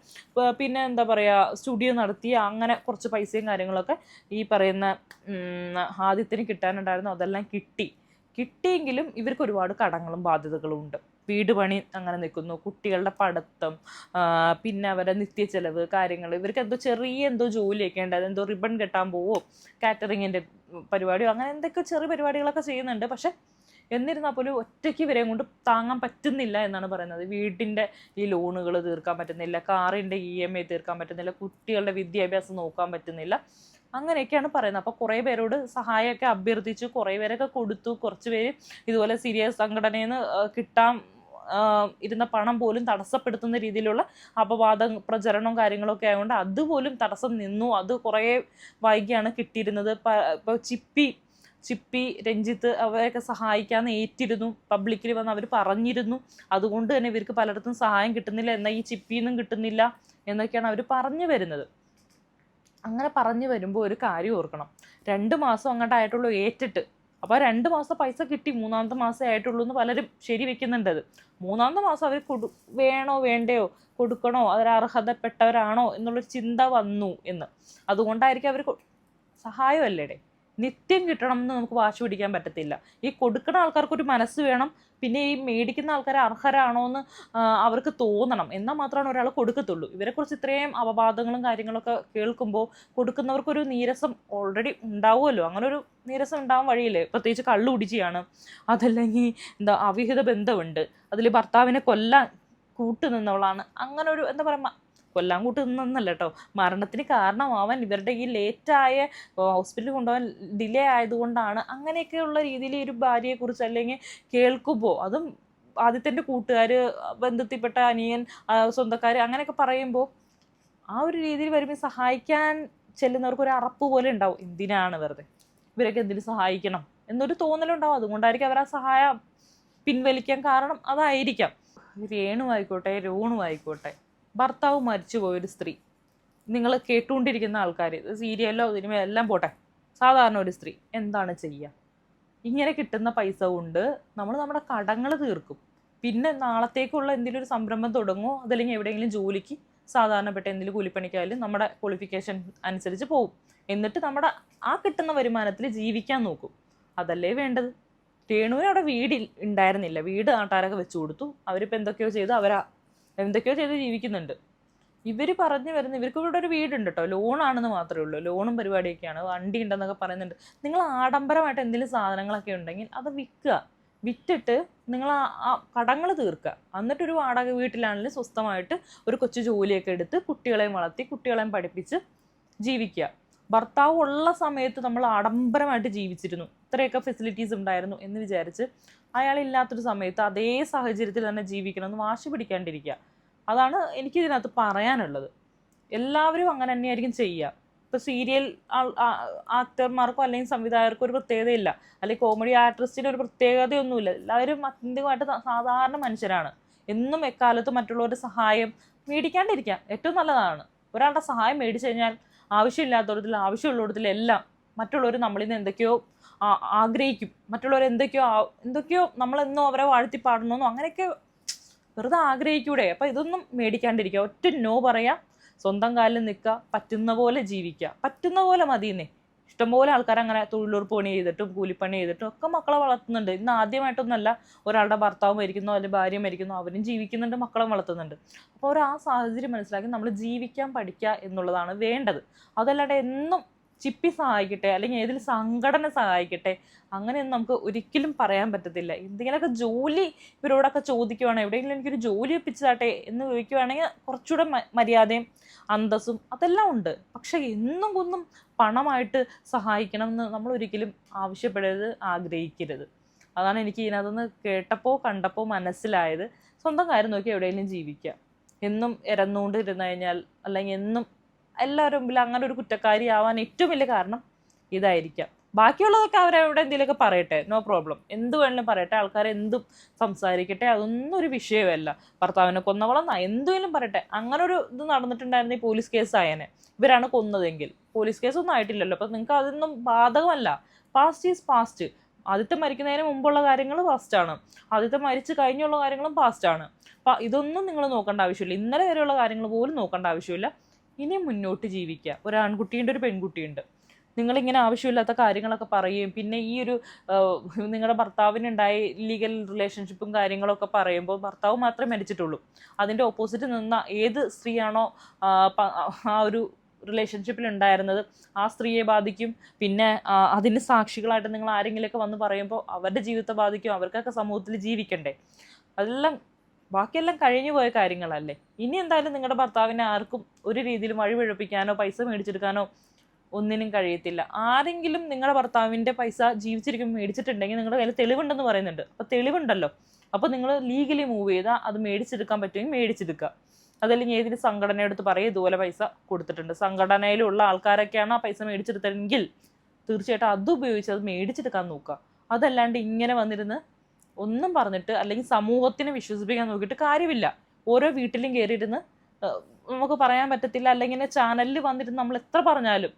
പിന്നെ എന്താ പറയുക, സ്റ്റുഡിയോ നടത്തി അങ്ങനെ കുറച്ച് പൈസയും കാര്യങ്ങളൊക്കെ ഈ പറയുന്ന ആദിത്യന് കിട്ടാനുണ്ടായിരുന്നു, അതെല്ലാം കിട്ടിയെങ്കിലും ഇവർക്ക് ഒരുപാട് കടങ്ങളും ബാധ്യതകളും ഉണ്ട്. വീട് പണി അങ്ങനെ നിൽക്കുന്നു, കുട്ടികളുടെ പഠിത്തം, പിന്നെ അവരുടെ നിത്യച്ചെലവ് കാര്യങ്ങൾ. ഇവർക്ക് എന്തോ ജോലിയൊക്കെ ഉണ്ട്, അതെന്തോ റിബൺ കെട്ടാൻ പോവോ, കാറ്ററിങ്ങിൻ്റെ പരിപാടിയോ അങ്ങനെ എന്തൊക്കെ ചെറിയ പരിപാടികളൊക്കെ ചെയ്യുന്നുണ്ട്. പക്ഷെ എന്നിരുന്നാൽ പോലും ഒറ്റയ്ക്ക് ഇവരെയും കൊണ്ട് താങ്ങാൻ പറ്റുന്നില്ല എന്നാണ് പറയുന്നത്. വീടിൻ്റെ ഈ ലോണുകൾ തീർക്കാൻ പറ്റുന്നില്ല, കാറിൻ്റെ EMI തീർക്കാൻ പറ്റുന്നില്ല, കുട്ടികളുടെ വിദ്യാഭ്യാസം നോക്കാൻ പറ്റുന്നില്ല, അങ്ങനെയൊക്കെയാണ് പറയുന്നത്. അപ്പോൾ കുറേ പേരോട് സഹായമൊക്കെ അഭ്യർത്ഥിച്ചു, കുറേ പേരൊക്കെ കൊടുത്തു. കുറച്ച് പേര് ഇതുപോലെ സീരിയസ് സംഘടനയിൽ നിന്ന് കിട്ടാൻ ഇരുന്ന പണം പോലും തടസ്സപ്പെടുത്തുന്ന രീതിയിലുള്ള അപവാദ പ്രചരണവും കാര്യങ്ങളൊക്കെ ആയതുകൊണ്ട് അതുപോലും തടസ്സം നിന്നു. അത് കുറേ വൈകിയാണ് കിട്ടിയിരുന്നത്. ഇപ്പോൾ ചിപ്പി രഞ്ജിത്ത് അവരെയൊക്കെ സഹായിക്കാമെന്ന് ഏറ്റിരുന്നു, പബ്ലിക്കിൽ വന്ന് അവർ പറഞ്ഞിരുന്നു. അതുകൊണ്ട് തന്നെ ഇവർക്ക് പലയിടത്തും സഹായം കിട്ടുന്നില്ല, എന്നാൽ ഈ ചിപ്പിന്നും കിട്ടുന്നില്ല എന്നൊക്കെയാണ് അവർ പറഞ്ഞു വരുന്നത്. അങ്ങനെ പറഞ്ഞു വരുമ്പോൾ ഒരു കാര്യം ഓർക്കണം, 2 മാസം അങ്ങോട്ടായിട്ടുള്ളൂ ഏറ്റിട്ട്. അപ്പോൾ 2 മാസം പൈസ കിട്ടി, 3-ാമത്തെ മാസമേ ആയിട്ടുള്ളൂ എന്ന് പലരും ശരി വെക്കുന്നുണ്ട്. അത് 3-ാമത്തെ മാസം അവർ വേണോ വേണ്ടയോ, കൊടുക്കണോ, അവർ അർഹതപ്പെട്ടവരാണോ എന്നുള്ളൊരു ചിന്ത വന്നു എന്ന്. അതുകൊണ്ടായിരിക്കും അവർ സഹായമല്ലേടെ, നിത്യം കിട്ടണം എന്ന് നമുക്ക് വാശി പിടിക്കാൻ പറ്റത്തില്ല. ഈ കൊടുക്കുന്ന ആൾക്കാർക്കൊരു മനസ്സ് വേണം, പിന്നെ ഈ മേടിക്കുന്ന ആൾക്കാർ അർഹരാണോ എന്ന് അവർക്ക് തോന്നണം, എന്നാൽ മാത്രമാണ് ഒരാൾ കൊടുക്കത്തുള്ളൂ. ഇവരെക്കുറിച്ച് ഇത്രയും അപവാദങ്ങളും കാര്യങ്ങളൊക്കെ കേൾക്കുമ്പോൾ കൊടുക്കുന്നവർക്കൊരു നീരസം ഓൾറെഡി ഉണ്ടാവുമല്ലോ. അങ്ങനെ ഒരു നീരസം ഉണ്ടാവാൻ വഴിയില്ലേ. പ്രത്യേകിച്ച് കള്ളു കുടിച്ചാണ്, അതല്ലെങ്കിൽ അവിഹിത ബന്ധമുണ്ട്, അതിൽ ഭർത്താവിനെ കൊല്ലാൻ കൂട്ടുനിന്നവളാണ്, അങ്ങനെ ഒരു കൊല്ലാൻ കൂട്ടുനിന്നല്ല കേട്ടോ, മരണത്തിന് കാരണമാവാൻ ഇവരുടെ ഈ ലേറ്റായ ഹോസ്പിറ്റലിൽ കൊണ്ടുപോകാൻ ഡിലേ ആയതുകൊണ്ടാണ്. അങ്ങനെയൊക്കെയുള്ള രീതിയിൽ ഒരു ഭാര്യയെക്കുറിച്ച് അല്ലെങ്കിൽ കേൾക്കുമ്പോൾ, അതും ആദിത്യൻ്റെ കൂട്ടുകാർ, ബന്ധത്തിൽപ്പെട്ട അനിയൻ, സ്വന്തക്കാർ അങ്ങനെയൊക്കെ പറയുമ്പോൾ ആ ഒരു രീതിയിൽ വരുമ്പോൾ സഹായിക്കാൻ ചെല്ലുന്നവർക്ക് ഒരു അറപ്പ് പോലെ ഉണ്ടാവും. എന്തിനാണ് വെറുതെ ഇവരൊക്കെ എന്തിനു സഹായിക്കണം എന്നൊരു തോന്നലുണ്ടാവും. അതുകൊണ്ടായിരിക്കും അവർ ആ സഹായം പിൻവലിക്കാൻ കാരണം അതായിരിക്കാം. രേണു ആയിക്കോട്ടെ, രോണു ആയിക്കോട്ടെ, ഭർത്താവ് മരിച്ചു പോയൊരു സ്ത്രീ, നിങ്ങൾ കേട്ടുകൊണ്ടിരിക്കുന്ന ആൾക്കാർ, സീരിയലോ സിനിമയോ എല്ലാം പോട്ടെ, സാധാരണ ഒരു സ്ത്രീ എന്താണ് ചെയ്യുക? ഇങ്ങനെ കിട്ടുന്ന പൈസ കൊണ്ട് നമ്മൾ നമ്മുടെ കടങ്ങൾ തീർക്കും. പിന്നെ നാളത്തേക്കുള്ള എന്തെങ്കിലും ഒരു സംരംഭം തുടങ്ങുമോ, അതല്ലെങ്കിൽ എവിടെയെങ്കിലും ജോലിക്ക് സാധാരണപ്പെട്ട എന്തെങ്കിലും കൂലിപ്പണിക്കായാലും നമ്മുടെ ക്വാളിഫിക്കേഷൻ അനുസരിച്ച് പോകും. എന്നിട്ട് നമ്മുടെ ആ കിട്ടുന്ന വരുമാനത്തിൽ ജീവിക്കാൻ നോക്കും. അതല്ലേ വേണ്ടത്? രേണുവിന് അവിടെ വീട് ഉണ്ടായിരുന്നില്ല, വീട് നാട്ടുകാരൊക്കെ വെച്ചു കൊടുത്തു. അവരിപ്പോൾ എന്തൊക്കെയോ ചെയ്ത് ജീവിക്കുന്നുണ്ട്. ഇവർ പറഞ്ഞു വരുന്ന, ഇവർക്ക് ഇവിടെ ഒരു വീടുണ്ട് കേട്ടോ, ലോണാണെന്ന് മാത്രമേ ഉള്ളൂ, ലോണും പരിപാടിയൊക്കെയാണ്, വണ്ടി ഉണ്ടെന്നൊക്കെ പറയുന്നുണ്ട്. നിങ്ങൾ ആഡംബരമായിട്ട് എന്തെങ്കിലും സാധനങ്ങളൊക്കെ ഉണ്ടെങ്കിൽ അത് വിറ്റിട്ട് നിങ്ങൾ ആ കടങ്ങൾ തീർക്കുക. എന്നിട്ടൊരു വാടക വീട്ടിലാണെങ്കിലും സ്വസ്ഥമായിട്ട് ഒരു കൊച്ചു ജോലിയൊക്കെ എടുത്ത് കുട്ടികളെയും വളർത്തി കുട്ടികളെയും പഠിപ്പിച്ച് ജീവിക്കുക. ഭർത്താവ് ഉള്ള സമയത്ത് നമ്മൾ ആഡംബരമായിട്ട് ജീവിച്ചിരുന്നു, ഇത്രയൊക്കെ ഫെസിലിറ്റീസ് ഉണ്ടായിരുന്നു എന്ന് വിചാരിച്ച് അയാളില്ലാത്തൊരു സമയത്ത് അതേ സാഹചര്യത്തിൽ തന്നെ ജീവിക്കണമെന്ന് വാശി പിടിക്കാണ്ടിരിക്കുക. അതാണ് എനിക്കിതിനകത്ത് പറയാനുള്ളത്. എല്ലാവരും അങ്ങനെ തന്നെയായിരിക്കും ചെയ്യുക. ഇപ്പോൾ സീരിയൽ ആക്ടർമാർക്കോ അല്ലെങ്കിൽ സംവിധായകർക്കോ ഒരു പ്രത്യേകതയില്ല, അല്ലെങ്കിൽ കോമഡി ആർട്ടിസ്റ്റിന് ഒരു പ്രത്യേകതയൊന്നുമില്ല. എല്ലാവരും അത്യന്തികമായിട്ട് സാധാരണ മനുഷ്യരാണ്. എന്നും എക്കാലത്തും മറ്റുള്ളവരുടെ സഹായം മേടിക്കാണ്ടിരിക്കുക ഏറ്റവും നല്ലതാണ്. ഒരാളുടെ സഹായം മേടിച്ചു കഴിഞ്ഞാൽ ആവശ്യമുള്ളിടത്തിലെല്ലാം മറ്റുള്ളവർ നമ്മളിൽ നിന്ന് എന്തൊക്കെയോ ആഗ്രഹിക്കും, മറ്റുള്ളവർ എന്തൊക്കെയോ നമ്മളെന്നോ അവരെ വാഴ്ത്തി പാടണമെന്നോ അങ്ങനെയൊക്കെ വെറുതെ ആഗ്രഹിക്കൂടെ. അപ്പം ഇതൊന്നും മേടിക്കാണ്ടിരിക്കുക, ഒറ്റ നോ പറയാം, സ്വന്തം കാലിൽ നിൽക്കുക, പറ്റുന്ന പോലെ ജീവിക്കുക, പറ്റുന്ന പോലെ മതിയെന്നേ. ഇഷ്ടംപോലെ ആൾക്കാർ അങ്ങനെ തൊഴിലുറപ്പ് പണി ചെയ്തിട്ടും കൂലിപ്പണി ചെയ്തിട്ടും ഒക്കെ മക്കളെ വളർത്തുന്നുണ്ട്. ഇന്ന് ആദ്യമായിട്ടൊന്നല്ല ഒരാളുടെ ഭർത്താവ് മരിക്കുന്നോ അല്ലെങ്കിൽ ഭാര്യ മരിക്കുന്നോ, അവരും ജീവിക്കുന്നുണ്ട്, മക്കളെ വളർത്തുന്നുണ്ട്. അപ്പോൾ ആ സാഹചര്യം മനസ്സിലാക്കി നമ്മൾ ജീവിക്കാൻ പഠിക്കുക എന്നുള്ളതാണ് വേണ്ടത്. അതല്ലാതെ എന്നും ചിപ്പി സഹായിക്കട്ടെ അല്ലെങ്കിൽ ഏതെങ്കിലും സംഘടന സഹായിക്കട്ടെ അങ്ങനെയൊന്നും നമുക്ക് ഒരിക്കലും പറയാൻ പറ്റത്തില്ല. എന്തെങ്കിലുമൊക്കെ ജോലി ഇവരോടൊക്കെ ചോദിക്കുവാണെങ്കിൽ, എവിടെയെങ്കിലും എനിക്കൊരു ജോലി ഒപ്പിച്ചതാട്ടെ എന്ന് ചോദിക്കുവാണെങ്കിൽ കുറച്ചുകൂടെ മര്യാദയും അന്തസ്സും അതെല്ലാം ഉണ്ട്. പക്ഷെ എന്നും പണമായിട്ട് സഹായിക്കണം എന്ന് നമ്മൾ ഒരിക്കലും ആവശ്യപ്പെടരുത്, ആഗ്രഹിക്കരുത്. അതാണ് എനിക്ക് ഇതിനകത്തുനിന്ന് കണ്ടപ്പോൾ മനസ്സിലായത്. സ്വന്തം കാര്യം നോക്കി എവിടെയെങ്കിലും ജീവിക്കുക. എന്നും ഇരന്നുകൊണ്ടിരുന്നു കഴിഞ്ഞാൽ അല്ലെങ്കിൽ എന്നും എല്ലാവരും മുമ്പിൽ അങ്ങനെ ഒരു കുറ്റക്കാരി ആവാൻ ഏറ്റവും വലിയ കാരണം ഇതായിരിക്കാം. ബാക്കിയുള്ളതൊക്കെ അവരെവിടെ എന്തെങ്കിലുമൊക്കെ പറയട്ടെ, നോ പ്രോബ്ലം, എന്ത് വേണമെങ്കിലും പറയട്ടെ, ആൾക്കാരെ എന്തും സംസാരിക്കട്ടെ, അതൊന്നും ഒരു വിഷയമല്ല. ഭർത്താവിനെ കൊന്നവളെന്നാ എന്തെങ്കിലും പറയട്ടെ. അങ്ങനെ ഒരു ഇത് നടന്നിട്ടുണ്ടായിരുന്നെങ്കിൽ പോലീസ് കേസ് ആയേനെ. ഇവരാണ് കൊന്നതെങ്കിൽ പോലീസ് കേസൊന്നും ആയിട്ടില്ലല്ലോ. അപ്പം നിങ്ങൾക്ക് അതൊന്നും ബാധകമല്ല. Past is past. ആദ്യത്തെ മരിക്കുന്നതിന് മുമ്പുള്ള കാര്യങ്ങൾ പാസ്റ്റാണ്, ആദ്യത്തെ മരിച്ച് കഴിഞ്ഞുള്ള കാര്യങ്ങളും പാസ്റ്റാണ്. അപ്പം ഇതൊന്നും നിങ്ങൾ നോക്കേണ്ട ആവശ്യമില്ല. ഇന്നലെ വരെയുള്ള കാര്യങ്ങൾ പോലും നോക്കേണ്ട ആവശ്യമില്ല. ഇനി മുന്നോട്ട് ജീവിക്കുക. ഒരു ആൺകുട്ടിയുണ്ട്, ഒരു പെൺകുട്ടിയുണ്ട്. നിങ്ങളിങ്ങനെ ആവശ്യമില്ലാത്ത കാര്യങ്ങളൊക്കെ പറയുകയും പിന്നെ ഈ ഒരു നിങ്ങളുടെ ഭർത്താവിനുണ്ടായ ലീഗൽ റിലേഷൻഷിപ്പും കാര്യങ്ങളൊക്കെ പറയുമ്പോൾ ഭർത്താവ് മാത്രമേ മരിച്ചിട്ടുള്ളൂ. അതിൻ്റെ ഓപ്പോസിറ്റ് നിന്ന ഏത് സ്ത്രീയാണോ ആ ഒരു റിലേഷൻഷിപ്പിൽ ഉണ്ടായിരുന്നത് ആ സ്ത്രീയെ ബാധിക്കും. പിന്നെ അതിന് സാക്ഷികളായിട്ട് നിങ്ങൾ ആരെങ്കിലുമൊക്കെ വന്ന് പറയുമ്പോൾ അവരുടെ ജീവിതത്തെ ബാധിക്കും. അവർക്കൊക്കെ സമൂഹത്തിൽ ജീവിക്കണ്ടേ? അതെല്ലാം ബാക്കിയെല്ലാം കഴിഞ്ഞു പോയ കാര്യങ്ങളല്ലേ. ഇനി എന്തായാലും നിങ്ങളുടെ ഭർത്താവിനെ ആർക്കും ഒരു രീതിയിലും വഴിപിഴപ്പിക്കാനോ പൈസ മേടിച്ചെടുക്കാനോ ഒന്നിനും കഴിയത്തില്ല. ആരെങ്കിലും നിങ്ങളുടെ ഭർത്താവിൻ്റെ പൈസ ജീവിച്ചിരിക്കും മേടിച്ചിട്ടുണ്ടെങ്കിൽ നിങ്ങളുടെ കയ്യിൽ തെളിവുണ്ടെന്ന് പറയുന്നുണ്ട്. അപ്പോൾ തെളിവുണ്ടല്ലോ, അപ്പോൾ നിങ്ങൾ ലീഗലി മൂവ് ചെയ്താൽ അത് മേടിച്ചെടുക്കാൻ പറ്റുമെങ്കിൽ മേടിച്ചെടുക്കുക. അതല്ലെങ്കിൽ ഏതൊരു സംഘടനയെടുത്ത് പറയും ഇതുപോലെ പൈസ കൊടുത്തിട്ടുണ്ട്, സംഘടനയിലുള്ള ആൾക്കാരൊക്കെയാണ് ആ പൈസ മേടിച്ചെടുത്തതെങ്കിൽ തീർച്ചയായിട്ടും അത് ഉപയോഗിച്ച് അത് മേടിച്ചെടുക്കാൻ നോക്കുക. അതല്ലാണ്ട് ഇങ്ങനെ വന്നിരുന്ന് ഒന്നും പറഞ്ഞിട്ട് അല്ലെങ്കിൽ സമൂഹത്തിനെ വിശ്വസിപ്പിക്കാൻ നോക്കിയിട്ട് കാര്യമില്ല. ഓരോ വീട്ടിലും കയറിയിരുന്ന് നമുക്ക് പറയാൻ പറ്റത്തില്ല. അല്ലെങ്കിൽ ചാനലിൽ വന്നിരുന്ന് നമ്മൾ എത്ര പറഞ്ഞാലും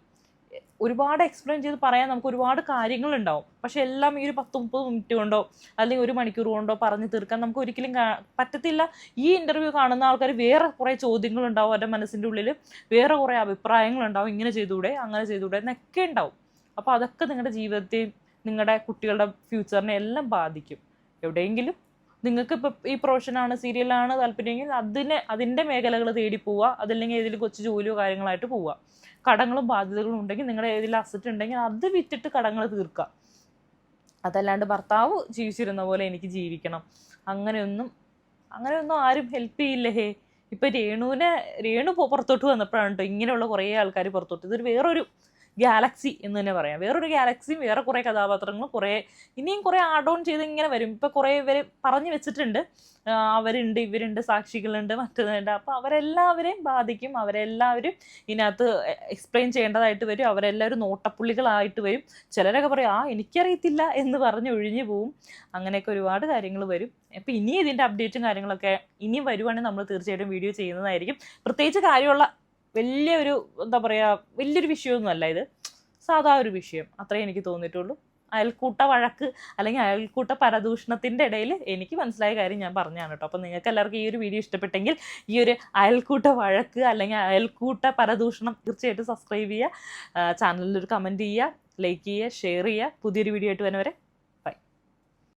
ഒരുപാട് എക്സ്പ്ലെയിൻ ചെയ്ത് പറയാൻ നമുക്ക് ഒരുപാട് കാര്യങ്ങളുണ്ടാവും. പക്ഷെ എല്ലാം ഈ ഒരു 10-30 മിനിറ്റ് കൊണ്ടോ അല്ലെങ്കിൽ 1 മണിക്കൂർ കൊണ്ടോ പറഞ്ഞു തീർക്കാൻ നമുക്ക് ഒരിക്കലും പറ്റത്തില്ല. ഈ ഇൻ്റർവ്യൂ കാണുന്ന ആൾക്കാർ വേറെ കുറേ ചോദ്യങ്ങളുണ്ടാവും, അവരുടെ മനസ്സിൻ്റെ ഉള്ളിൽ വേറെ കുറേ അഭിപ്രായങ്ങളുണ്ടാവും. ഇങ്ങനെ ചെയ്തുകൂടെ അങ്ങനെ ചെയ്തുകൂടെ എന്നൊക്കെ ഉണ്ടാവും. അപ്പോൾ അതൊക്കെ നിങ്ങളുടെ ജീവിതത്തെയും നിങ്ങളുടെ കുട്ടികളുടെ ഫ്യൂച്ചറിനെ എല്ലാം ബാധിക്കും. എവിടെയെങ്കിലും നിങ്ങൾക്ക് ഇപ്പോൾ ഈ പ്രൊഫഷനാണ് സീരിയലാണ് താല്പര്യമെങ്കിൽ അതിൻ്റെ മേഖലകൾ തേടി പോവുക. അതല്ലെങ്കിൽ ഏതെങ്കിലും കൊച്ചു ജോലിയോ കാര്യങ്ങളായിട്ട് പോവുക. കടങ്ങളും ബാധ്യതകളും ഉണ്ടെങ്കിൽ നിങ്ങളുടെ ഏതെങ്കിലും അസറ്റ് ഉണ്ടെങ്കിൽ അത് വിറ്റിട്ട് കടങ്ങൾ തീർക്കുക. അതല്ലാണ്ട് ഭർത്താവ് ജീവിച്ചിരുന്ന പോലെ എനിക്ക് ജീവിക്കണം അങ്ങനെയൊന്നും ആരും ഹെൽപ്പ് ചെയ്യില്ലേ. ഇപ്പം രേണു പുറത്തോട്ട് വന്നപ്പോഴാണ് കേട്ടോ ഇങ്ങനെയുള്ള കുറേ ആൾക്കാർ പുറത്തോട്ട്. ഇതൊരു വേറൊരു ഗാലക്സി എന്ന് തന്നെ പറയാം. വേറൊരു ഗാലക്സിയും വേറെ കുറേ കഥാപാത്രങ്ങളും ഇനിയും കുറേ ആഡ് ഓൺ ചെയ്ത് ഇങ്ങനെ വരും. ഇപ്പം കുറേ പേര് പറഞ്ഞു വെച്ചിട്ടുണ്ട്, അവരുണ്ട് ഇവരുണ്ട് സാക്ഷികളുണ്ട് മറ്റേതുണ്ട്. അപ്പോൾ അവരെല്ലാവരെയും ബാധിക്കും. അവരെല്ലാവരും ഇതിനകത്ത് എക്സ്പ്ലെയിൻ ചെയ്യേണ്ടതായിട്ട് വരും. അവരെല്ലാവരും നോട്ടപ്പുള്ളികളായിട്ട് വരും. ചിലരൊക്കെ പറയും എനിക്കറിയത്തില്ല എന്ന് പറഞ്ഞ് ഒഴിഞ്ഞു പോവും. അങ്ങനെയൊക്കെ ഒരുപാട് കാര്യങ്ങൾ വരും. അപ്പോൾ ഇനി ഇതിൻ്റെ അപ്ഡേറ്റും കാര്യങ്ങളൊക്കെ ഇനിയും വരുവാണെങ്കിൽ നമ്മൾ തീർച്ചയായിട്ടും വീഡിയോ ചെയ്യുന്നതായിരിക്കും. പ്രത്യേകിച്ച് കാര്യമുള്ള വലിയൊരു വലിയൊരു വിഷയമൊന്നുമല്ല ഇത്, സാധാ ഒരു വിഷയം അത്രേ എനിക്ക് തോന്നിയിട്ടുള്ളൂ. അയൽക്കൂട്ട വഴക്ക് അല്ലെങ്കിൽ അയൽക്കൂട്ട പരദൂഷണത്തിൻ്റെ ഇടയിൽ എനിക്ക് മനസ്സിലായ കാര്യം ഞാൻ പറഞ്ഞതാണ് കേട്ടോ. അപ്പോൾ നിങ്ങൾക്ക് എല്ലാവർക്കും ഈ ഒരു വീഡിയോ ഇഷ്ടപ്പെട്ടെങ്കിൽ ഈ ഒരു അയൽക്കൂട്ട വഴക്ക് അല്ലെങ്കിൽ അയൽക്കൂട്ട പരദൂഷണം തീർച്ചയായിട്ടും സബ്സ്ക്രൈബ് ചെയ്യുക, ചാനലിൽ ഒരു കമൻറ്റ് ചെയ്യുക, ലൈക്ക് ചെയ്യുക, ഷെയർ ചെയ്യുക. പുതിയൊരു വീഡിയോ ആയിട്ട് വരുന്നവരെ